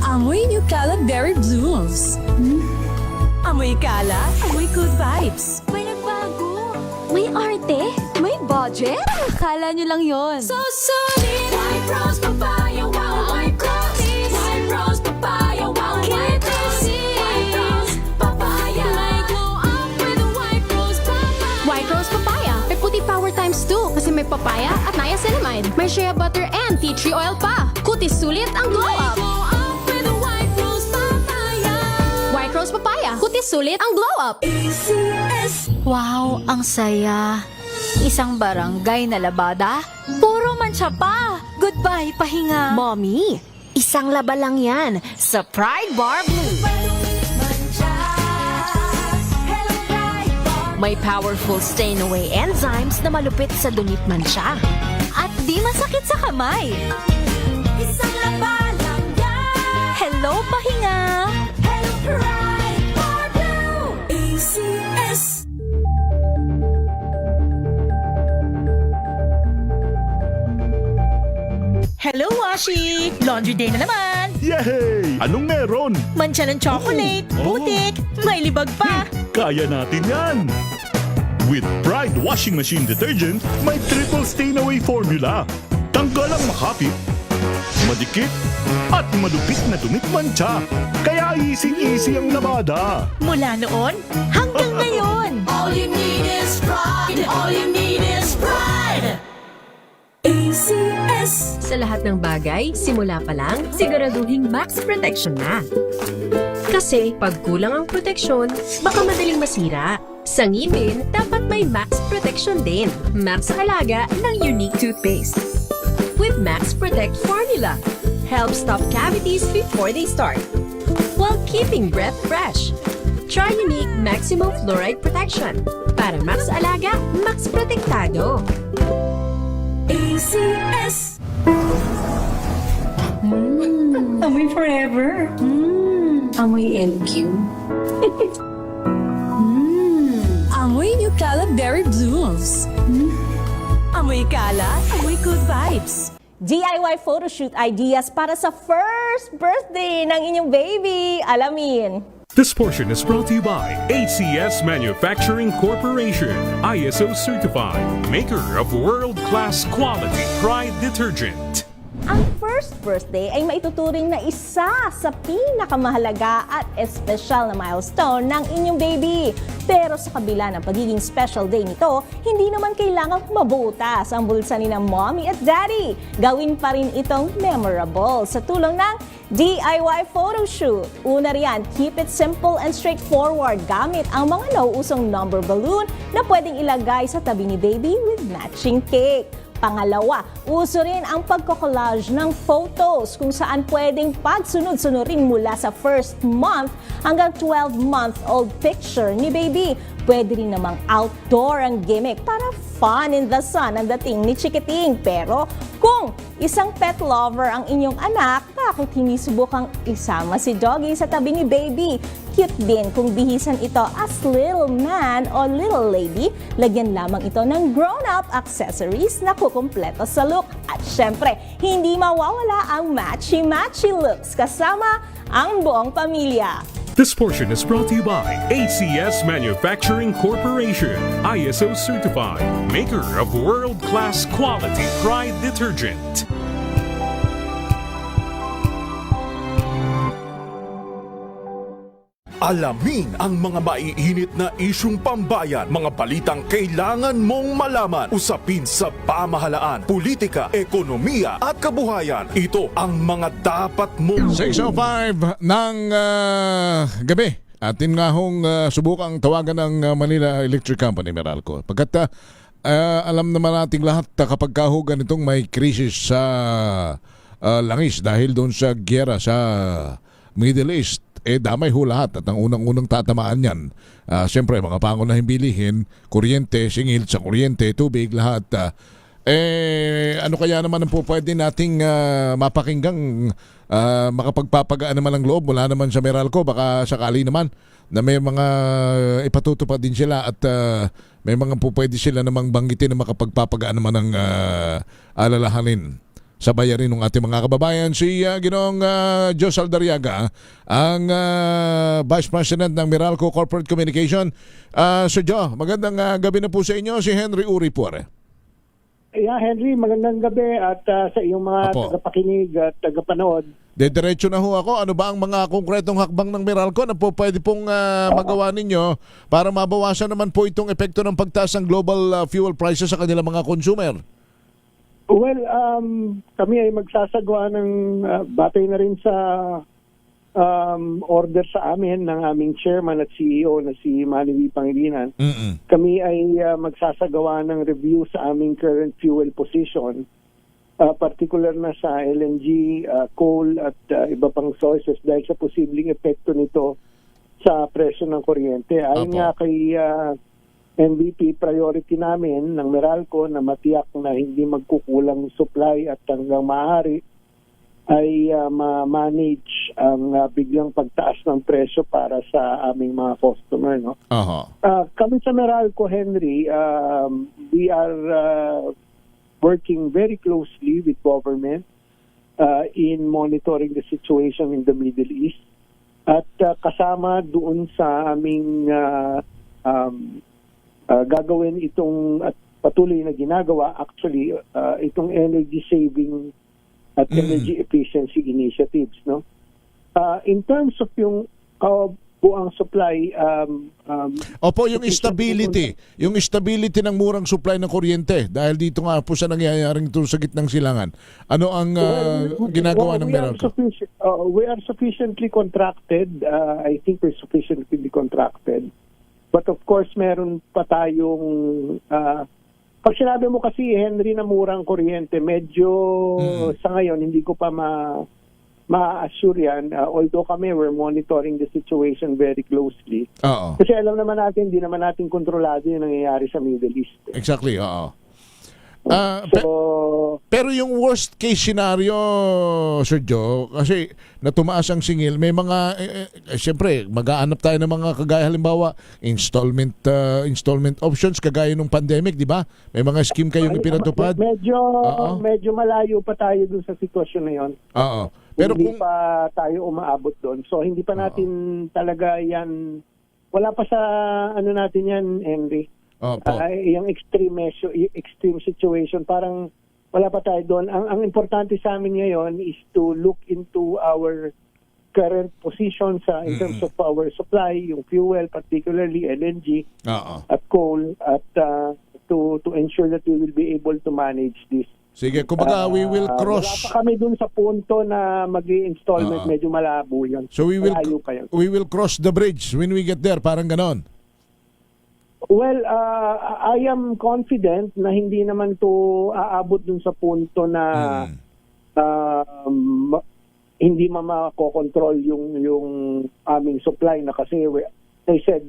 Amoy New Kalat Berry Blooms. Amoy kalat, amoy good vibes. May nagbago. May arte. May budget. Akala nyo lang yon. So solid. White Rose Papaya, wow, White Rose. White Rose Papaya, wow, White Rose. White Rose Papaya. May glow up with a White Rose Papaya. White Rose Papaya. May puti power times 2 kasi may papaya at niacinamide. May shea butter and tea tree oil pa. Kutis sulit ang glow up. White Rose Papaya. Kutis sulit ang glow up. ACS. Wow, ang saya. Isang barangay na labada, puro mancha pa. Goodbye, pahinga. Mommy, isang laba lang yan sa Pride Bar Blue. May powerful stain-away enzymes na malupit sa dunit mancha. At di masakit sa kamay. Isang laba lang yan. Hello, pahinga. Hello, Pride Bar Blue. ACS. Hello, Washi! Laundry day na naman! Yay! Anong meron? Mancha ng chocolate, putik, may libag pa! Kaya natin yan! With Pride Washing Machine Detergent, may triple stain-away formula. Tanggal ang makapit, madikit, at malupit na dumit mancha. Kaya easy-easy ang labada. Mula noon hanggang ngayon! All you need is pride! All you need is pride! ACS. Sa lahat ng bagay, simula pa lang, siguraduhing max protection na. Kasi pag kulang ang proteksyon, baka madaling masira. Sa ngipin, dapat may max protection din. Max Alaga ng Unique Toothpaste. With Max Protect Formula, helps stop cavities before they start, while keeping breath fresh. Try Unique Maximum Fluoride Protection. Para Max Alaga, Max Protektado. ACS. Amoy forever. Amoy LQ. Amoy New Kalat Berry Blooms. Amoy kalat, amoy good vibes. DIY photoshoot ideas para sa first birthday ng inyong baby. Alamin. This portion is brought to you by ACS Manufacturing Corporation, ISO certified, maker of world-class quality Pride detergent. Ang first birthday ay maituturing na isa sa pinakamahalaga at espesyal na milestone ng inyong baby. Pero sa kabila ng pagiging special day nito, hindi naman kailangang mabutas ang bulsa ni ng mommy at daddy. Gawin pa rin itong memorable sa tulong ng DIY photoshoot. Una riyan, keep it simple and straightforward gamit ang mga nauusong number balloon na pwedeng ilagay sa tabi ni baby with matching cake. Pangalawa, uso rin ang pagko-collage ng photos kung saan pwedeng pagsunod-sunurin mula sa first month hanggang 12-month-old picture ni baby. Pwede rin namang outdoor ang gimmick para fun in the sun ang dating ni Chikiting. Pero kung isang pet lover ang inyong anak, bakit hindi subukang isama si Doggy sa tabi ni baby? Cute din kung bihisan ito as little man o little lady. Lagyan lamang ito ng grown-up accessories na kukumpleto sa look. At syempre, hindi mawawala ang matchy-matchy looks kasama ang buong pamilya. This portion is brought to you by ACS Manufacturing Corporation, ISO certified, maker of world-class quality Pride detergent. Alamin ang mga maiinit na isyung pambayan, mga balitang kailangan mong malaman, usapin sa pamahalaan, politika, ekonomiya at kabuhayan. Ito ang mga dapat mong... 6:05 ng gabi. Atin nga hong subukang tawagan ng Manila Electric Company, Meralco. Pagkat alam naman nating lahat kapag kahugan itong may krisis sa langis dahil doon sa gyera sa Middle East, damay ho lahat at ang unang-unang tatamaan yan. Siyempre, mga pangunahing bilihin, kuryente, singil sa kuryente, tubig, lahat. Ano kaya naman ang po pwede nating mapakinggang makapagpapagaan naman ang loob mula naman sa Meralco? Baka sakali naman na may mga ipatutupad din sila at may mga po pwede sila namang banggitin na makapagpapagaan naman ng alalahanin sa bayarin ng ating mga kababayan. Si Ginoong Jos Aldariaga, ang Vice President ng Meralco Corporate Communication. Sir Jo, magandang gabi na po sa inyo. Si Henry Uri po. Yeah, Henry, magandang gabi at sa iyong mga tagapakinig at tagapanood. Diretso na ho ako. Ano ba ang mga konkretong hakbang ng Meralco na po pwede pong magawa ninyo para mabawasan naman po itong epekto ng pagtaas ng global fuel prices sa kanilang mga consumer? Well, kami ay magsasagawa ng batay na rin sa order sa amin ng aming chairman at CEO na si Manny Pangilinan. Kami ay magsasagawa ng review sa aming current fuel position, particular na sa LNG, coal at iba pang sources dahil sa posibleng epekto nito sa presyo ng kuryente. Ayon nga kay MVP, priority namin ng Meralco na matiyak na hindi magkukulang supply at hanggang maaari ay ma-manage ang biglang pagtaas ng presyo para sa aming mga customer. No? Kami sa Meralco, Henry, we are working very closely with government in monitoring the situation in the Middle East at kasama doon sa aming gagawin itong at patuloy na ginagawa actually itong energy saving at energy efficiency initiatives, no? In terms of yung buang supply Opo, yung stability ng murang supply ng kuryente dahil dito nga po sa nangyayaring ito sa gitnang silangan. Ano ang ginagawa ng Meralco? We are sufficiently contracted. I think we're sufficiently contracted. But of course, meron pa tayong... pag sinabi mo kasi, Henry, na murang kuryente, medyo sa ngayon, hindi ko pa ma-assure yan. Although kami, we're monitoring the situation very closely. Kasi alam naman natin, hindi naman natin kontrolado yung nangyayari sa Middle East. Exactly, pero yung worst case scenario, Sir Joe, kasi natumaas ang singil, may mga siyempre mag-aanap tayo ng mga kagaya halimbawa installment options kagaya nung pandemic, di ba? May mga scheme kayong ipinatupad. Medyo malayo pa tayo dun sa sitwasyon na yon. Pero hindi pa tayo umaabot doon. So hindi pa natin talaga yan, wala pa sa ano natin yan, Henry. Yung extreme situation, parang wala pa tayo doon. Ang importante sa amin ngayon is to look into our current position in terms of our supply, yung fuel, particularly LNG at coal, at to ensure that we will be able to manage this. Sige, kumbaga we will cross. Wala pa kami dun sa punto na mag-i-installment, medyo malabo yun. So we will cross the bridge when we get there, parang ganon. Well, I am confident na hindi naman to aabot dun sa punto na hindi makokontrol yung aming supply na kasi I said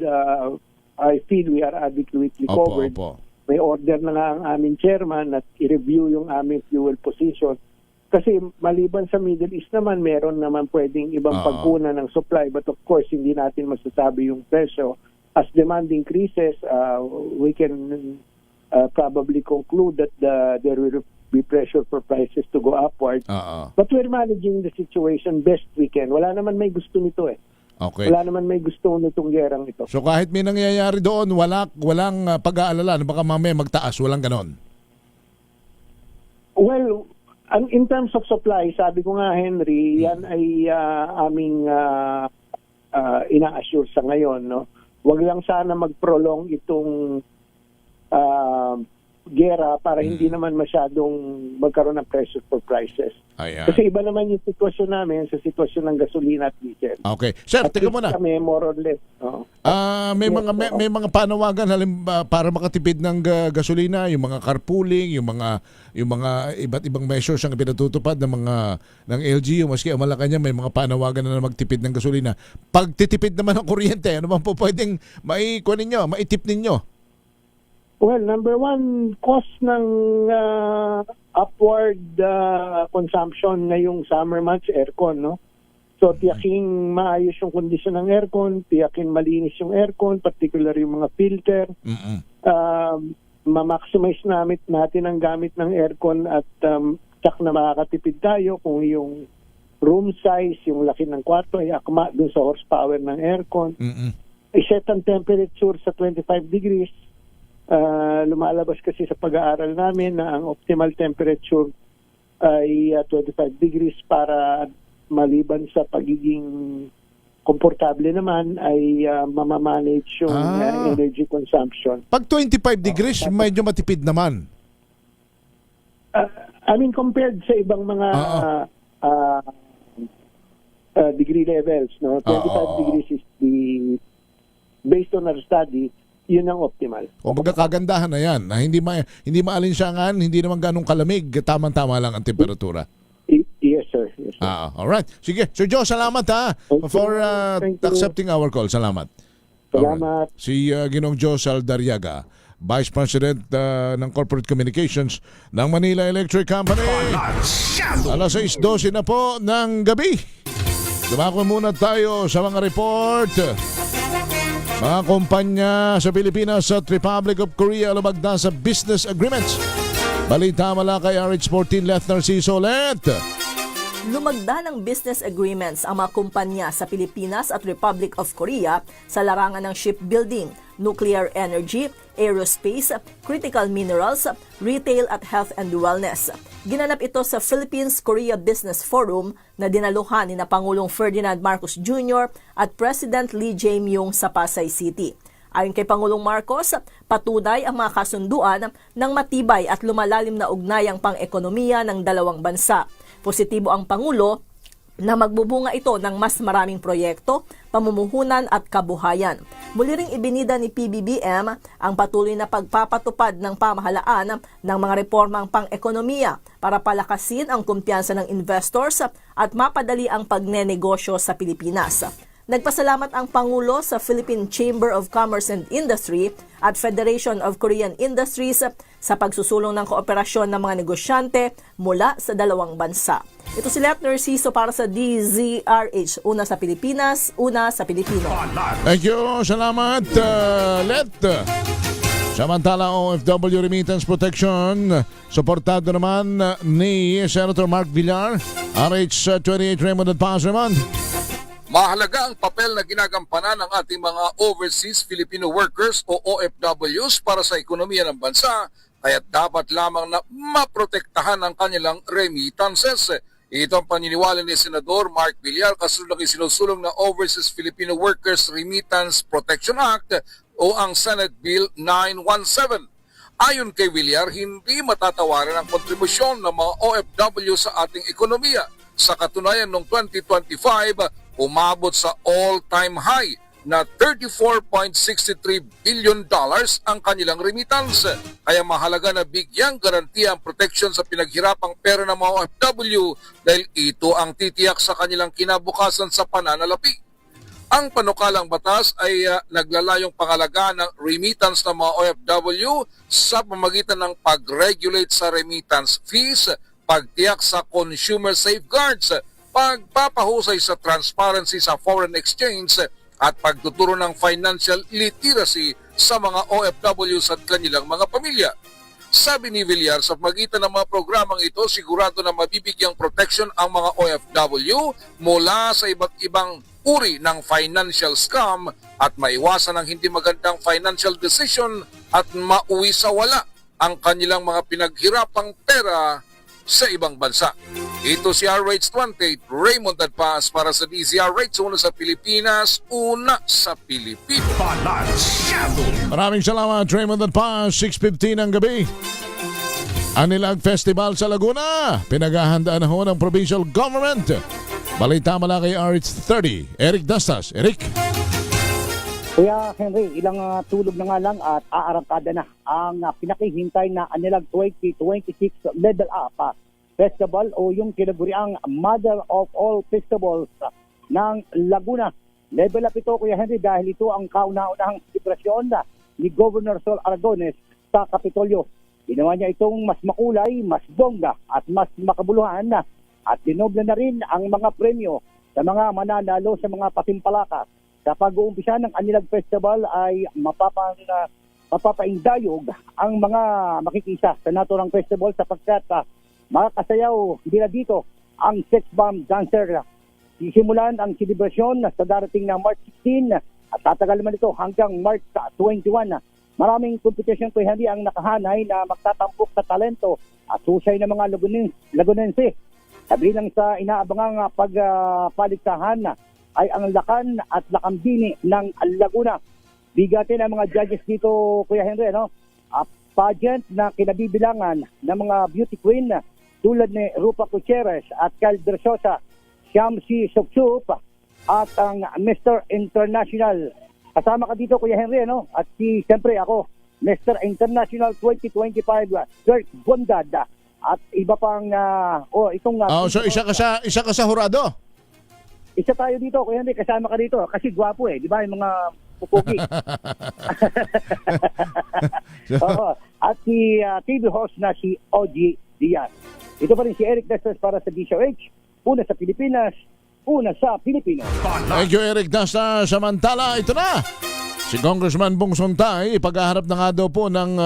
I feel we are adequately covered. May order na nga ang aming chairman at i-review yung aming fuel position. Kasi maliban sa Middle East naman, meron naman pwedeng ibang pagkunan ng supply. But of course, hindi natin masasabi yung presyo. As demand increases, we can probably conclude that there will be pressure for prices to go upward. But we're managing the situation best we can. Wala naman may gusto nito eh. Okay. Wala naman may gusto nitong gerang ito. So kahit may nangyayari doon, walang pag-aalala na baka mamaya magtaas, walang ganon? Well, in terms of supply, sabi ko nga, Henry, yan ay aming ina-assure sa ngayon. No? Wag lang sana mag-prolong itong gera para hindi naman masyadong magkaroon ng pressure for prices. Ayan. Kasi iba naman yung sitwasyon namin sa sitwasyon ng gasolina at diesel. Okay. Sir, tingnan mo na. Kami more or less. May mga panawagan para makatipid ng gasolina, yung mga carpooling, yung mga iba't ibang measures ang pinatutupad ng LGU, maski ang Malacanang may mga panawagan na magtipid ng gasolina. Pagtitipid naman ng kuryente, ano bang po pwedeng maitip ninyo? Well, number one, cost ng upward consumption ngayong summer months, aircon, no? So, tiyaking maayos yung kondisyon ng aircon, tiyaking malinis yung aircon, particularly yung mga filter. Ma-maximize natin ang gamit ng aircon at tsak na makakatipid tayo kung yung room size, yung laki ng kwarto ay akma dun sa horsepower ng aircon. I-set ang temperature sa 25 degrees. Lumalabas kasi sa pag-aaral namin na ang optimal temperature ay 25 degrees para maliban sa pagiging komportable naman ay mamamanage yung energy consumption. Pag 25 degrees, medyo matipid naman. I mean, compared sa ibang mga degree levels, no? 25 degrees is based on our study, yun ang optimal. O magkakagandahan na yan, na hindi maalinsangan, hindi naman ganong kalamig, tamang-tama lang ang temperatura. Yes, sir. Yes, sir. Alright. Sige, Sir Joe, salamat for accepting our call. Salamat. Salamat. Si Ginong Joe Saldarriaga, Vice President ng Corporate Communications ng Manila Electric Company. Alas 6:12 na po ng gabi. Dumako muna tayo sa mga report. Mga kumpanya sa Pilipinas at Republic of Korea lumagda sa business agreements. Balita mula kay RH14 Leth Narciso. Leth! Lumagda ng business agreements ang mga kumpanya sa Pilipinas at Republic of Korea sa larangan ng shipbuilding, nuclear energy, aerospace, critical minerals, retail at health and wellness. Ginanap ito sa Philippines-Korea Business Forum na dinaluhan ni Pangulong Ferdinand Marcos Jr. at President Lee Jae-myung sa Pasay City. Ayon kay Pangulong Marcos, patunay ang mga kasunduan ng matibay at lumalalim na ugnayang pang-ekonomiya ng dalawang bansa. Positibo ang Pangulo na magbubunga ito ng mas maraming proyekto, pamumuhunan at kabuhayan. Muli ring ibinida ni PBBM ang patuloy na pagpapatupad ng pamahalaan ng mga reformang pang-ekonomiya para palakasin ang kumpiyansa ng investors at mapadali ang pagnenegosyo sa Pilipinas. Nagpasalamat ang Pangulo sa Philippine Chamber of Commerce and Industry at Federation of Korean Industries sa pagsusulong ng kooperasyon ng mga negosyante mula sa dalawang bansa. Ito si Leth Narciso para sa DZRH. Una sa Pilipinas, una sa Pilipino. Thank you. Salamat, Leth. Samantala, OFW Remittance Protection, suportado naman ni Senator Mark Villar, RH28 Raymond at Paz Raymond. Mahalaga ang papel na ginagampanan ng ating mga overseas Filipino workers o OFWs para sa ekonomiya ng bansa, kaya dapat lamang na maprotektahan ang kanilang remittances. Ito ang paniniwala ni Senador Mark Villar kasunod ng isinusulong na Overseas Filipino Workers Remittance Protection Act o ang Senate Bill 917. Ayon kay Villar, hindi matatawaran ang kontribusyon ng mga OFW sa ating ekonomiya. Sa katunayan, noong 2025, umabot sa all-time high na $34.63 billion ang kanilang remittance. Kaya mahalaga na bigyang garantiya ang protection sa pinaghirapang pera ng mga OFW dahil ito ang titiyak sa kanilang kinabukasan sa pananalapi. Ang panukalang batas ay naglalayong pangalagaan ng remittance ng mga OFW sa pamamagitan ng pag-regulate sa remittance fees, pagtiyak sa consumer safeguards, pagpapahusay sa transparency sa foreign exchange at pagtuturo ng financial literacy sa mga OFWs at kanilang mga pamilya. Sabi ni Villar, sa pagitan ng mga programang ito, sigurado na mabibigyang protection ang mga OFW mula sa iba't ibang uri ng financial scam at maiwasan ang hindi magandang financial decision at mauwi sa wala ang kanilang mga pinaghirapang pera sa ibang bansa. Ito si RH28 Raymond at Paz para sa DZRH, una sa Pilipinas, una sa Pilipinas. Maraming salamat, Raymond at Paz. 6:15 ng gabi. Anilag Festival sa Laguna. Pinaghahandaan na ho ng provincial government. Balita mula kay RH30. Eric Dastas. Eric. Kuya Henry, ilang tulog na nga lang at aarangkada na ang pinakihintay na Anilag 2026 Level Up Festival o yung kinaguriang Mother of All Festivals ng Laguna. Level up ito, Kuya Henry, dahil ito ang kauna-unahang selebrasyon ni Governor Sol Aragones sa Kapitolyo. Ginawa niya itong mas makulay, mas bongga at mas makabuluhan at dinoble na rin ang mga premyo sa mga mananalo sa mga patimpalakas. Sa pag-uumpisa ng Anilag Festival ay mapapaindayog ang mga makikisa sa naturang festival sapagkat makakasayaw nila dito ang sex bomb dancer. Sisimulan ang selebrasyon sa darating na March 16 at tatagal man ito hanggang March 21. Maraming competition ko hindi ang nakahanay na magtatampok sa talento at husay ng mga Lagunense. Kabilang sa inaabangang pagpaligsahan ay ang Lakan at Lakambini ng Laguna. Bigatin ang mga judges dito, Kuya Henry, pageant na kinabibilangan ng mga beauty queen tulad ni Rupa Gutierrez at Kyle Versosa, Shamsi Suksup at ang Mr. International. Kasama ka dito, Kuya Henry, at siyempre ako, Mr. International 2025, Dirk Bondad at iba pang itong so isa ka sa hurado. Isa tayo dito, Kuya Henry, kasama ka dito kasi gwapo di ba yung mga pupugi. At si TV host na si OG Diaz. Ito pa rin si Eric Dastas para sa DZRH, una sa Pilipinas, una sa Pilipino. Thank you, Eric Dastas. Samantala, ito na. Si Congressman Bong Sontay, ipaghaharap na nga daw po ng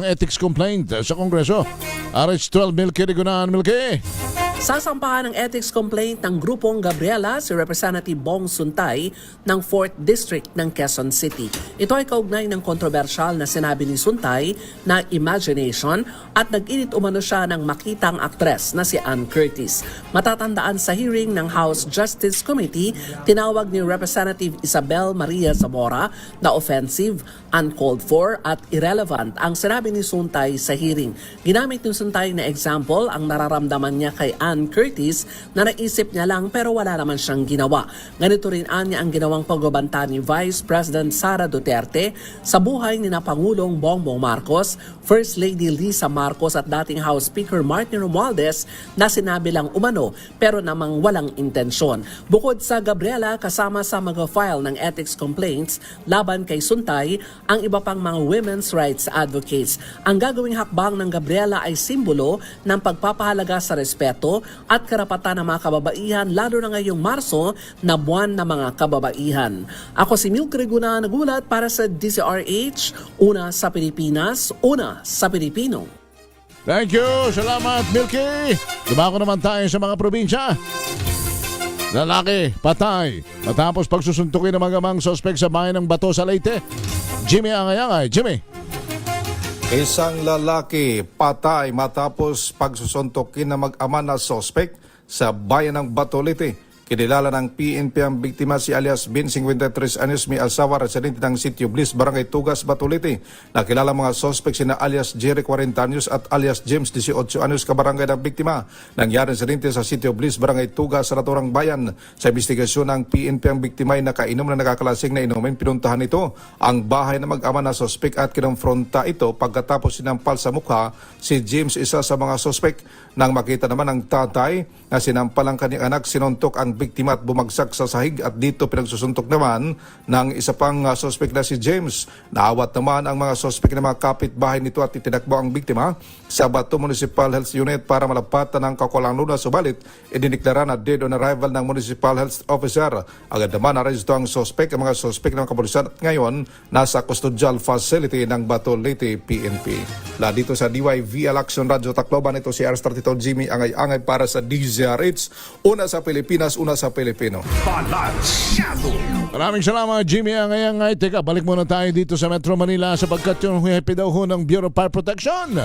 ethics complaint sa Kongreso. RH12 Milky Rigunan. Milky. Sasampahan ng ethics complaint ng grupong Gabriela si Representative Bong Sontay ng 4th District ng Quezon City. Ito ay kaugnay ng kontrobersyal na sinabi ni Sontay na imagination at nag-init umano siya ng makitang aktres na si Ann Curtis. Matatandaan sa hearing ng House Justice Committee, tinawag ni Representative Isabel Maria Zamora na offensive, uncalled for at irrelevant ang sinabi ni Sontay sa hearing. Ginamit ni Sontay na example ang nararamdaman niya kay Ann Curtis na naisip niya lang pero wala naman siyang ginawa. Ganito rin niya ang ginawang pagbabanta ni Vice President Sara Duterte sa buhay ni na Pangulong Bongbong Marcos, First Lady Lisa Marcos at dating House Speaker Martin Romualdez na sinabi lang umano pero namang walang intensyon. Bukod sa Gabriela, kasama sa mag-file ng ethics complaints laban kay Sontay ang iba pang mga women's rights advocates. Ang gagawing hakbang ng Gabriela ay simbolo ng pagpapahalaga sa respeto trabaho at karapatan ng mga kababaihan lalo na ngayong Marso na buwan ng mga kababaihan. Ako si Milk Reguna, nagulat para sa DZRH, una sa Pilipinas, una sa Pilipino. Thank you! Salamat, Milky! Dumako naman tayo sa mga probinsya. Lalaki, patay. Matapos pagsusuntukin ng magamang sospek sa bayan ng Bato sa Leyte. Jimmy Angay-Angay. Jimmy. Isang lalaki patay matapos pagsusuntukin ng mag-ama na sospek sa bayan ng Bato, Leyte. Kinilala ng PNP ang biktima si alias Bin, 53 anyos, may asawa, residente ng Sitio Bliss, Barangay Tugas, Bato, Leyte. Nakilala mga sospek sina alias Jerry, 40 anyos at alias James, 18 anyos, kabarangay ng biktima. Nangyari insidente sa Sitio Bliss, Barangay Tugas, sa naturang bayan. Sa investigasyon ng PNP, ang biktima ay nakainom na nakakalasing na inumin. Pinuntahan ito ang bahay na mag-ama na sospek at kinonfronta ito pagkatapos sinampal sa mukha si James, isa sa mga sospek. Nang makita naman ng tatay na sinampal ang kanyang anak, sinuntok ang biktima at bumagsak sa sahig at dito pinagsusuntok naman ng isa pang sospek na si James. Naawat naman ang mga sospek na mga kapitbahay nito at itinakbo ang biktima sa Bato Municipal Health Unit para malapatan ng kakulang lunas. Subalit, idiniklara na dead on arrival ng Municipal Health Officer. Agad naman naresto ang sospek, ang mga sospek ng kapulisan at ngayon nasa custodial facility ng Bato, Leyte PNP. La dito sa DYV Action Radio Tacloban, ito si R32 Jimmy Angay-Angay para sa DZRH. Una sa Pilipinas, una sa Pilipino. Maraming salamat, Jimmy Angay-Angay. Teka, balik muna tayo dito sa Metro Manila sapagkat yung happy daw ho ng Bureau of Fire Protection.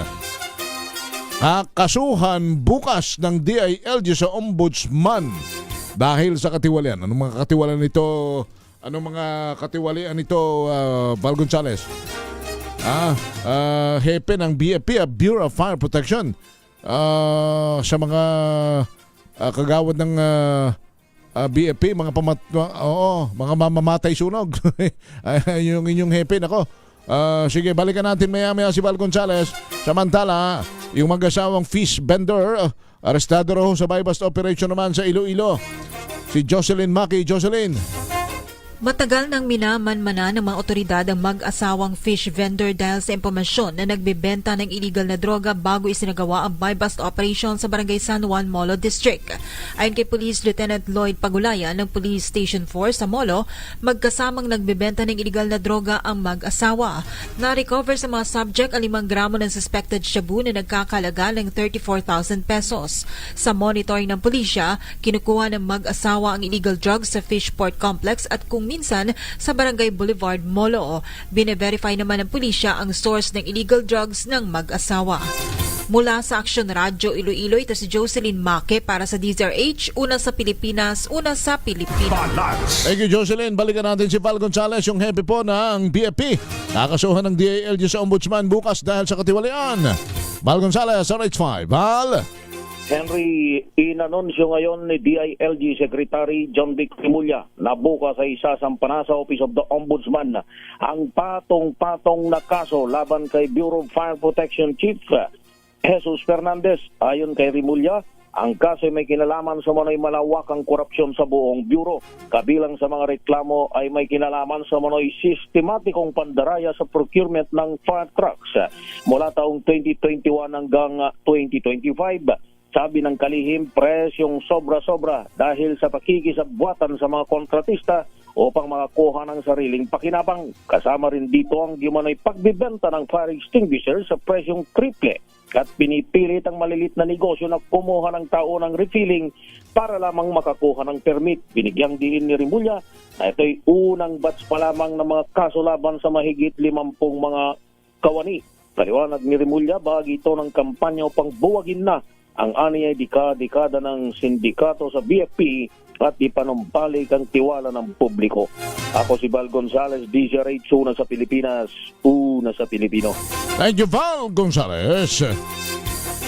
Kasuhan bukas ng DILG sa Ombudsman dahil sa katiwalian. Anong mga katiwalian nito? Anong mga katiwalian nito, Val Gonzales? Hepe ng BFP, Bureau of Fire Protection. Sa mga kagawad ng BFP, mga mga mamamatay sunog. Yung inyong hepe, nako. Sige, balikan natin maya-maya si Val Gonzales. Samantala, yung mag-asawang fish vendor, arestado raw sa buy-bust operation naman sa Iloilo. Si Jocelyn Maki. Jocelyn. Matagal nang minamanmana ng mga otoridad ang mag-asawang fish vendor dahil sa impormasyon na nagbebenta ng illegal na droga bago isinagawa ang buy-bust operation sa Barangay San Juan, Molo District. Ayon kay Police Lieutenant Lloyd Pagulayan ng Police Station 4 sa Molo, magkasamang nagbebenta ng illegal na droga ang mag-asawa. Na-recover sa mga subject ang 5 gramo ng suspected shabu na nagkakalaga ng 34,000 pesos. Sa monitoring ng pulisya, kinukuha ng mag-asawa ang illegal drugs sa Fishport Complex at kung minsan sa Barangay Boulevard, Molo. Bine-verify naman ng pulisya ang source ng illegal drugs ng mag-asawa. Mula sa Action Radio Iloilo, ito si Jocelyn Make para sa DZRH, una sa Pilipinas, una sa Pilipino. Thank you, Jocelyn. Balikan natin si Val Gonzales, yung hepe po ng BFP. Nakasuhan ng DILG sa Ombudsman bukas dahil sa katiwalian. Val Gonzales, RH5. Val! Henry, inanunsyo ngayon ni DILG Secretary John Vic Rimulya na bukas ay isasampa sa Office of the Ombudsman ang patong-patong na kaso laban kay Bureau of Fire Protection Chief Jesus Fernandez. Ayon kay Rimulya, ang kaso ay may kinalaman sa manoy malawakang korupsyon sa buong bureau. Kabilang sa mga reklamo ay may kinalaman sa manoy sistematikong pandaraya sa procurement ng fire trucks mula taong 2021 hanggang 2025. Sabi ng kalihim, presyong sobra-sobra dahil sa pakikisabwatan sa mga kontratista upang makakuha ng sariling pakinabang. Kasama rin dito ang umano'y pagbibenta ng fire extinguisher sa presyong triple at pinipilit ang malilit na negosyo na kumuha ng taonang refilling para lamang makakuha ng permit. Binigyang diin ni Rimulya na ito'y unang batch pa lamang ng mga kaso laban sa mahigit 50 mga kawani. Paliwanag ni Rimulya, bahagi ito ng kampanya upang buwagin na ang aniyay dekada ng sindikato sa BFP at ipanumbalik ang tiwala ng publiko. Ako si Val Gonzales, DZRH, una sa Pilipinas, una sa Pilipino. Thank you, Val Gonzales.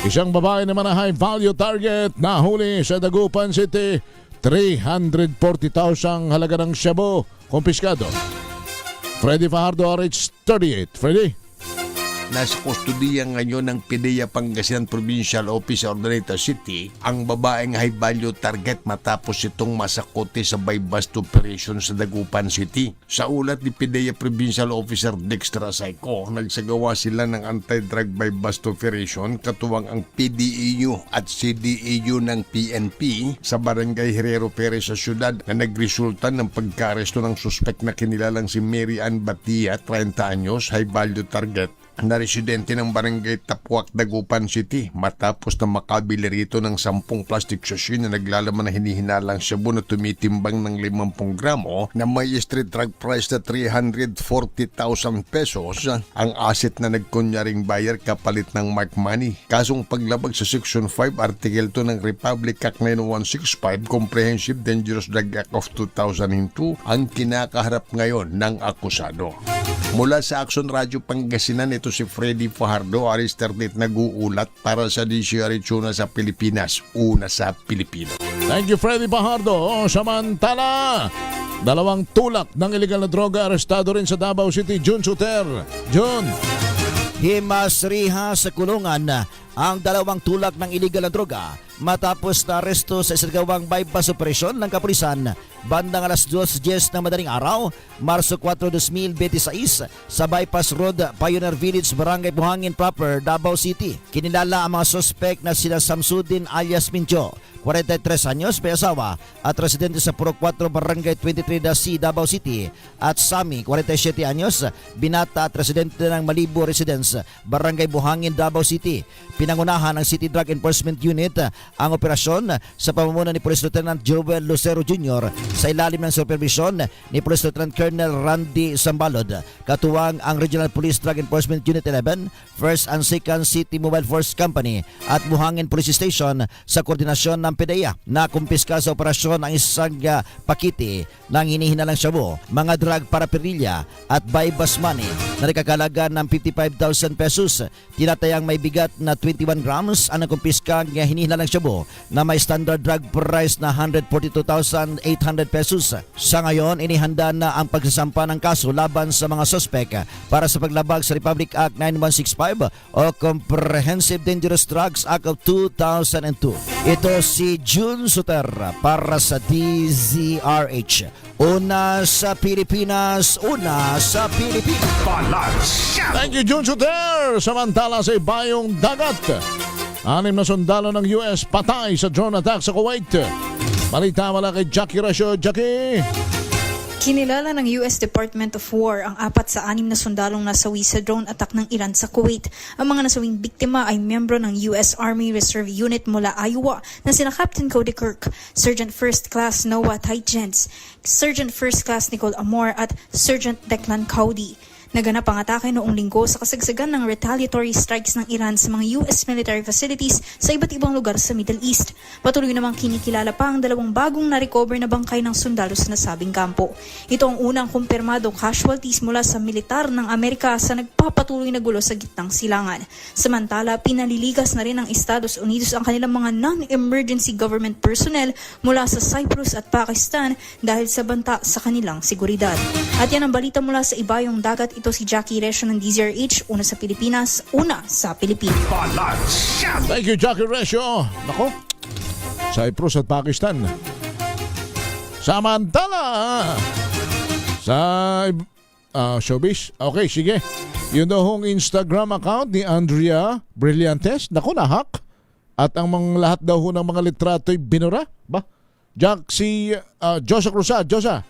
Isang babae naman na high value target nahuli sa Dagupan City. 340,000 halaga ng shabu, kumpiskado. Freddy Fajardo, RH38. Freddy? nasa kustudiya ngayon ng PDEA Pangasinan Provincial Office sa Urdaneta City ang babaeng high value target matapos itong masakote sa buy-bust operation sa Dagupan City. Sa ulat ni PDEA Provincial Officer Dexter Asayco, nagsagawa sila ng anti-drug buy-bust operation katuwang ang PDEU at CDEU ng PNP sa Barangay Herrero Perez sa syudad na nagresulta ng pagka-aresto ng suspek na kinilalang si Mary Ann Batia, 30 anyos, high value target na residente ng Barangay Tapuac, Dagupan City matapos na makabili rito ng 10 plastic sachet na naglalaman na hinihinalang shabu na tumitimbang ng 50 gramo na may street drug price na 340,000 pesos ang asset na nagkunyaring buyer kapalit ng mark money. Kasong paglabag sa Section 5 Article 2 ng Republic Act 9165 Comprehensive Dangerous Drug Act of 2002 ang kinakaharap ngayon ng akusado. Mula sa Action Radio Pangasinan, ito si Freddy Fajardo, Aris 38 nag-uulat para sa DCRH Una sa Pilipinas, una sa Pilipino. Thank you, Freddy Fajardo. Samantala, 2 tulak ng illegal na droga arestado rin sa Davao City. Jun Suter. Jun. Himasriha sa kulungan ang 2 tulak ng illegal na droga matapos na aresto sa isagawang bypass operasyon ng kapulisan bandang alas 2:10 ng madaling araw, Marso 4, 2026 sa Bypass Road, Pioneer Village, Barangay Buhangin Proper, Davao City. Kinilala ang mga suspect na sila Samsudin alias Mincho, 43 anyos, may asawa at residente sa Puro 4, Barangay 23-C, Davao City, at Sami, 47 anyos, binata at residente ng Malibu Residence, Barangay Buhangin, Davao City. Pinangunahan ng City Drug Enforcement Unit ang operasyon sa pamumuno ni Police Lieutenant Joel Lucero Jr. sa ilalim ng supervision ni Police Lieutenant Colonel Randy Sambalod, katuwang ang Regional Police Drug Enforcement Unit 11, 1st and 2nd City Mobile Force Company at Buhangin Police Station sa koordinasyon ng PDEA. Nakumpiska sa operasyon ang isang pakete ng hinihinalang shabu, mga drug paraphernalia at buy-bust money na nakakalaga ng 55,000 pesos. Tinatayang may bigat na 21 grams ang nakumpiska ng hinihinalang shabu na may standard drug price na 142,800 pesos. Sa ngayon, inihanda na ang pagsasampa ng kaso laban sa mga sospek para sa paglabag sa Republic Act 9165 o Comprehensive Dangerous Drugs Act of 2002. Ito si Jun Suter para sa DZRH. Una sa Pilipinas, una sa Pilipinas. Thank you, Jun Suter. Samantala sa ibayong dagat, 6 na sundalo ng US patay sa drone attack sa Kuwait. Balita mula kay Jackie Rasho. Jackie! Kinilala ng US Department of War ang 4 sa 6 na sundalong nasawi sa drone attack ng Iran sa Kuwait. Ang mga nasawing biktima ay miyembro ng US Army Reserve Unit mula Iowa na sina Captain Cody Kirk, Sergeant First Class Noah Titgens, Sergeant First Class Nicole Amor at Sergeant Declan Cody. Naganap ang atake noong linggo sa kasagsagan ng retaliatory strikes ng Iran sa mga US military facilities sa iba't ibang lugar sa Middle East. Patuloy namang kinikilala pa ang 2 bagong na-recover na bangkay ng sundalo sa nasabing kampo. Ito ang unang kumpirmadong casualties mula sa militar ng Amerika sa nagpapatuloy na gulo sa gitnang silangan. Samantala, pinaliligas na rin ng Estados Unidos ang kanilang mga non-emergency government personnel mula sa Cyprus at Pakistan dahil sa banta sa kanilang seguridad. At yan ang balita mula sa ibayong dagat. Ito si Jackie Resho ng DZRH, una sa Pilipinas, una sa Pilipinas. Thank you, Jackie Resho. Nako, Cyprus at Pakistan. Samantala sa showbiz. Okay, sige. Yun daw hong Instagram account ni Andrea Brillantes. Nako, nahack. At ang mga lahat daw ho ng mga litrato'y binura. Ba? Jack, si Josa Cruzat. Josa.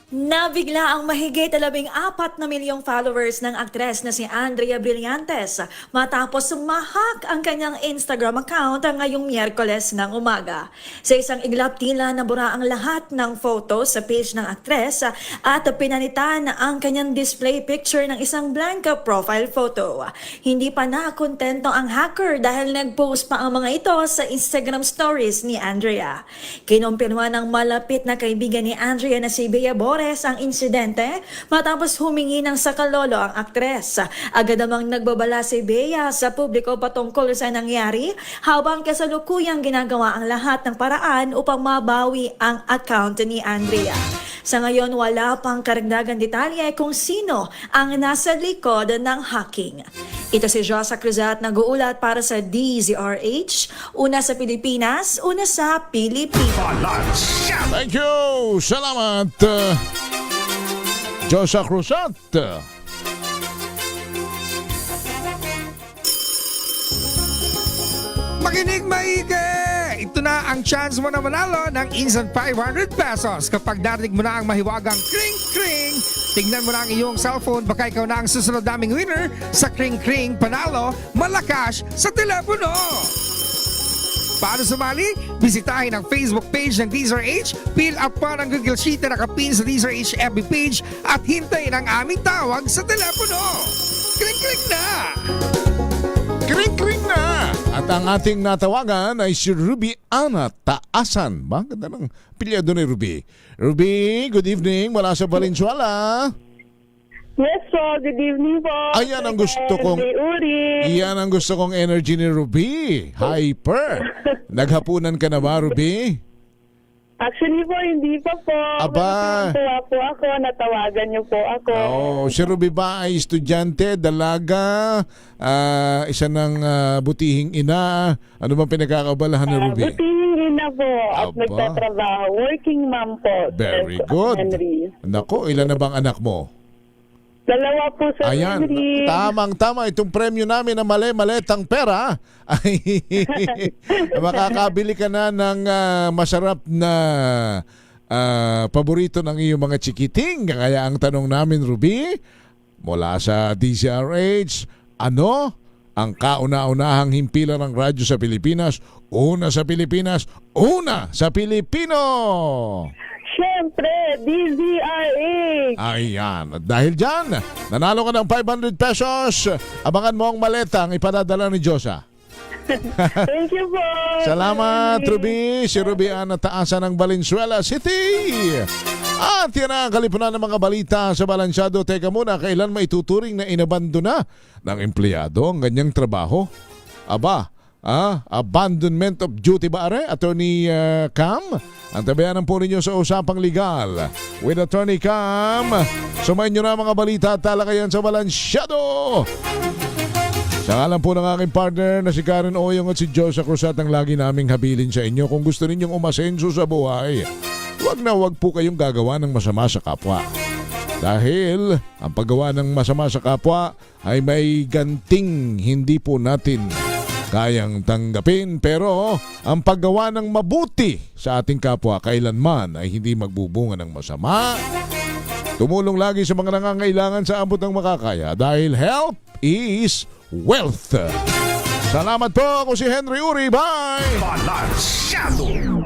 Nabigla ang mahigit 14 na milyong followers ng aktres na si Andrea Brillantes matapos sumahak ang kanyang Instagram account ngayong Miyerkules ng umaga. Sa isang iglap tila nabura ang lahat ng photo sa page ng aktres at pinalitan ang kanyang display picture ng isang blank profile photo. Hindi pa nakontento ang hacker dahil nag-post pa ang mga ito sa Instagram stories ni Andrea. Kinumpirma ng malapit na kaibigan ni Andrea na si Bea Bora Flores ang insidente matapos humingi ng sakalolo ang aktres. Agad namang nagbabala si Bea sa publiko patungkol sa nangyari habang kasalukuyang ginagawa ang lahat ng paraan upang mabawi ang account ni Andrea. Sa ngayon, wala pang karagdagan detalye kung sino ang nasa likod ng hacking. Ito si Josa Cruzat nag-uulat para sa DZRH, una sa Pilipinas, una sa Pilipinas. Thank you! Salamat! Josa Cruzat. Makinig maigi! Ito na ang chance mo na manalo ng instant 500 pesos kapag narinig mo na ang mahiwagang kring-kring. Tingnan mo na ang iyong cellphone, baka ikaw na ang susunod naming winner sa kring-kring panalo malakas sa telepono. Paano sumali? Bisitahin ang Facebook page ng DZRH, fill up pa ng Google Sheet na nakapin sa DZRH FB page at hintayin ang aming tawag sa telepono. Kring-kring na! Kring-kring na! At ang ating natawagan ay si Ruby Ana Taasan. Bakit na ng pilyado ni Ruby? Ruby, good evening mula sa Valenzuela. Yes po, good evening po. Ayan ang gusto kong Iyan ang gusto kong energy ni Ruby. Hyper. Naghapunan ka na ba, Ruby? Actually po, hindi pa po. Aba. Tuwa po ako, natawagan niyo po ako. Oh, si Ruby ba ay estudyante, dalaga, isa ng butihing ina? Ano bang pinagkakabalahan ni Ruby? Butihing ina po at Aba. nagtatrabaho. Working mom po. Very Sir good. Henry. Nako, ilan na bang anak mo? Dalawa po, Sir Ayan, Henry. tamang-tama. Itong premyo namin na mali-maletang pera ay makakabili ka na ng masarap na paborito ng iyong mga chikiting. Kaya ang tanong namin, Ruby, mula sa DZRH, ano ang kauna-unahang himpilan ng radyo sa Pilipinas? Una sa Pilipinas, una sa Pilipino! Siyempre, DZRH. Ayan. At dahil dyan, nanalo ka ng 500 pesos. Abangan mo ang maletang ipadadala ni Josa. Thank you po. Salamat, Ruby. Si Ruby Ana Taasan ng Valenzuela City. At yan ang kalipunan ng mga balita sa Balansyado. Teka muna, kailan maituturing na inabandona ng empleyado ang ganyang trabaho? Aba, abandonment of duty ba are? Attorney Cam? Ang tabayanan po ninyo sa usapang legal with Attorney Cam. Sumayin nyo na mga balita at talakayan sa Balansyado. Sa ngalan po ng aking partner na si Karen Oyong at si Josa Cruzat ang lagi naming habilin sa inyo. Kung gusto ninyong umasenso sa buhay, wag po kayong gagawa ng masama sa kapwa. Dahil ang paggawa ng masama sa kapwa ay may ganting hindi po natin kayang tanggapin, pero ang paggawa ng mabuti sa ating kapwa kailanman ay hindi magbubunga ng masama. Tumulong lagi sa mga nangangailangan sa ambot ng makakaya dahil help is wealth. Salamat po, ako si Henry Uri. Bye! Balansyado.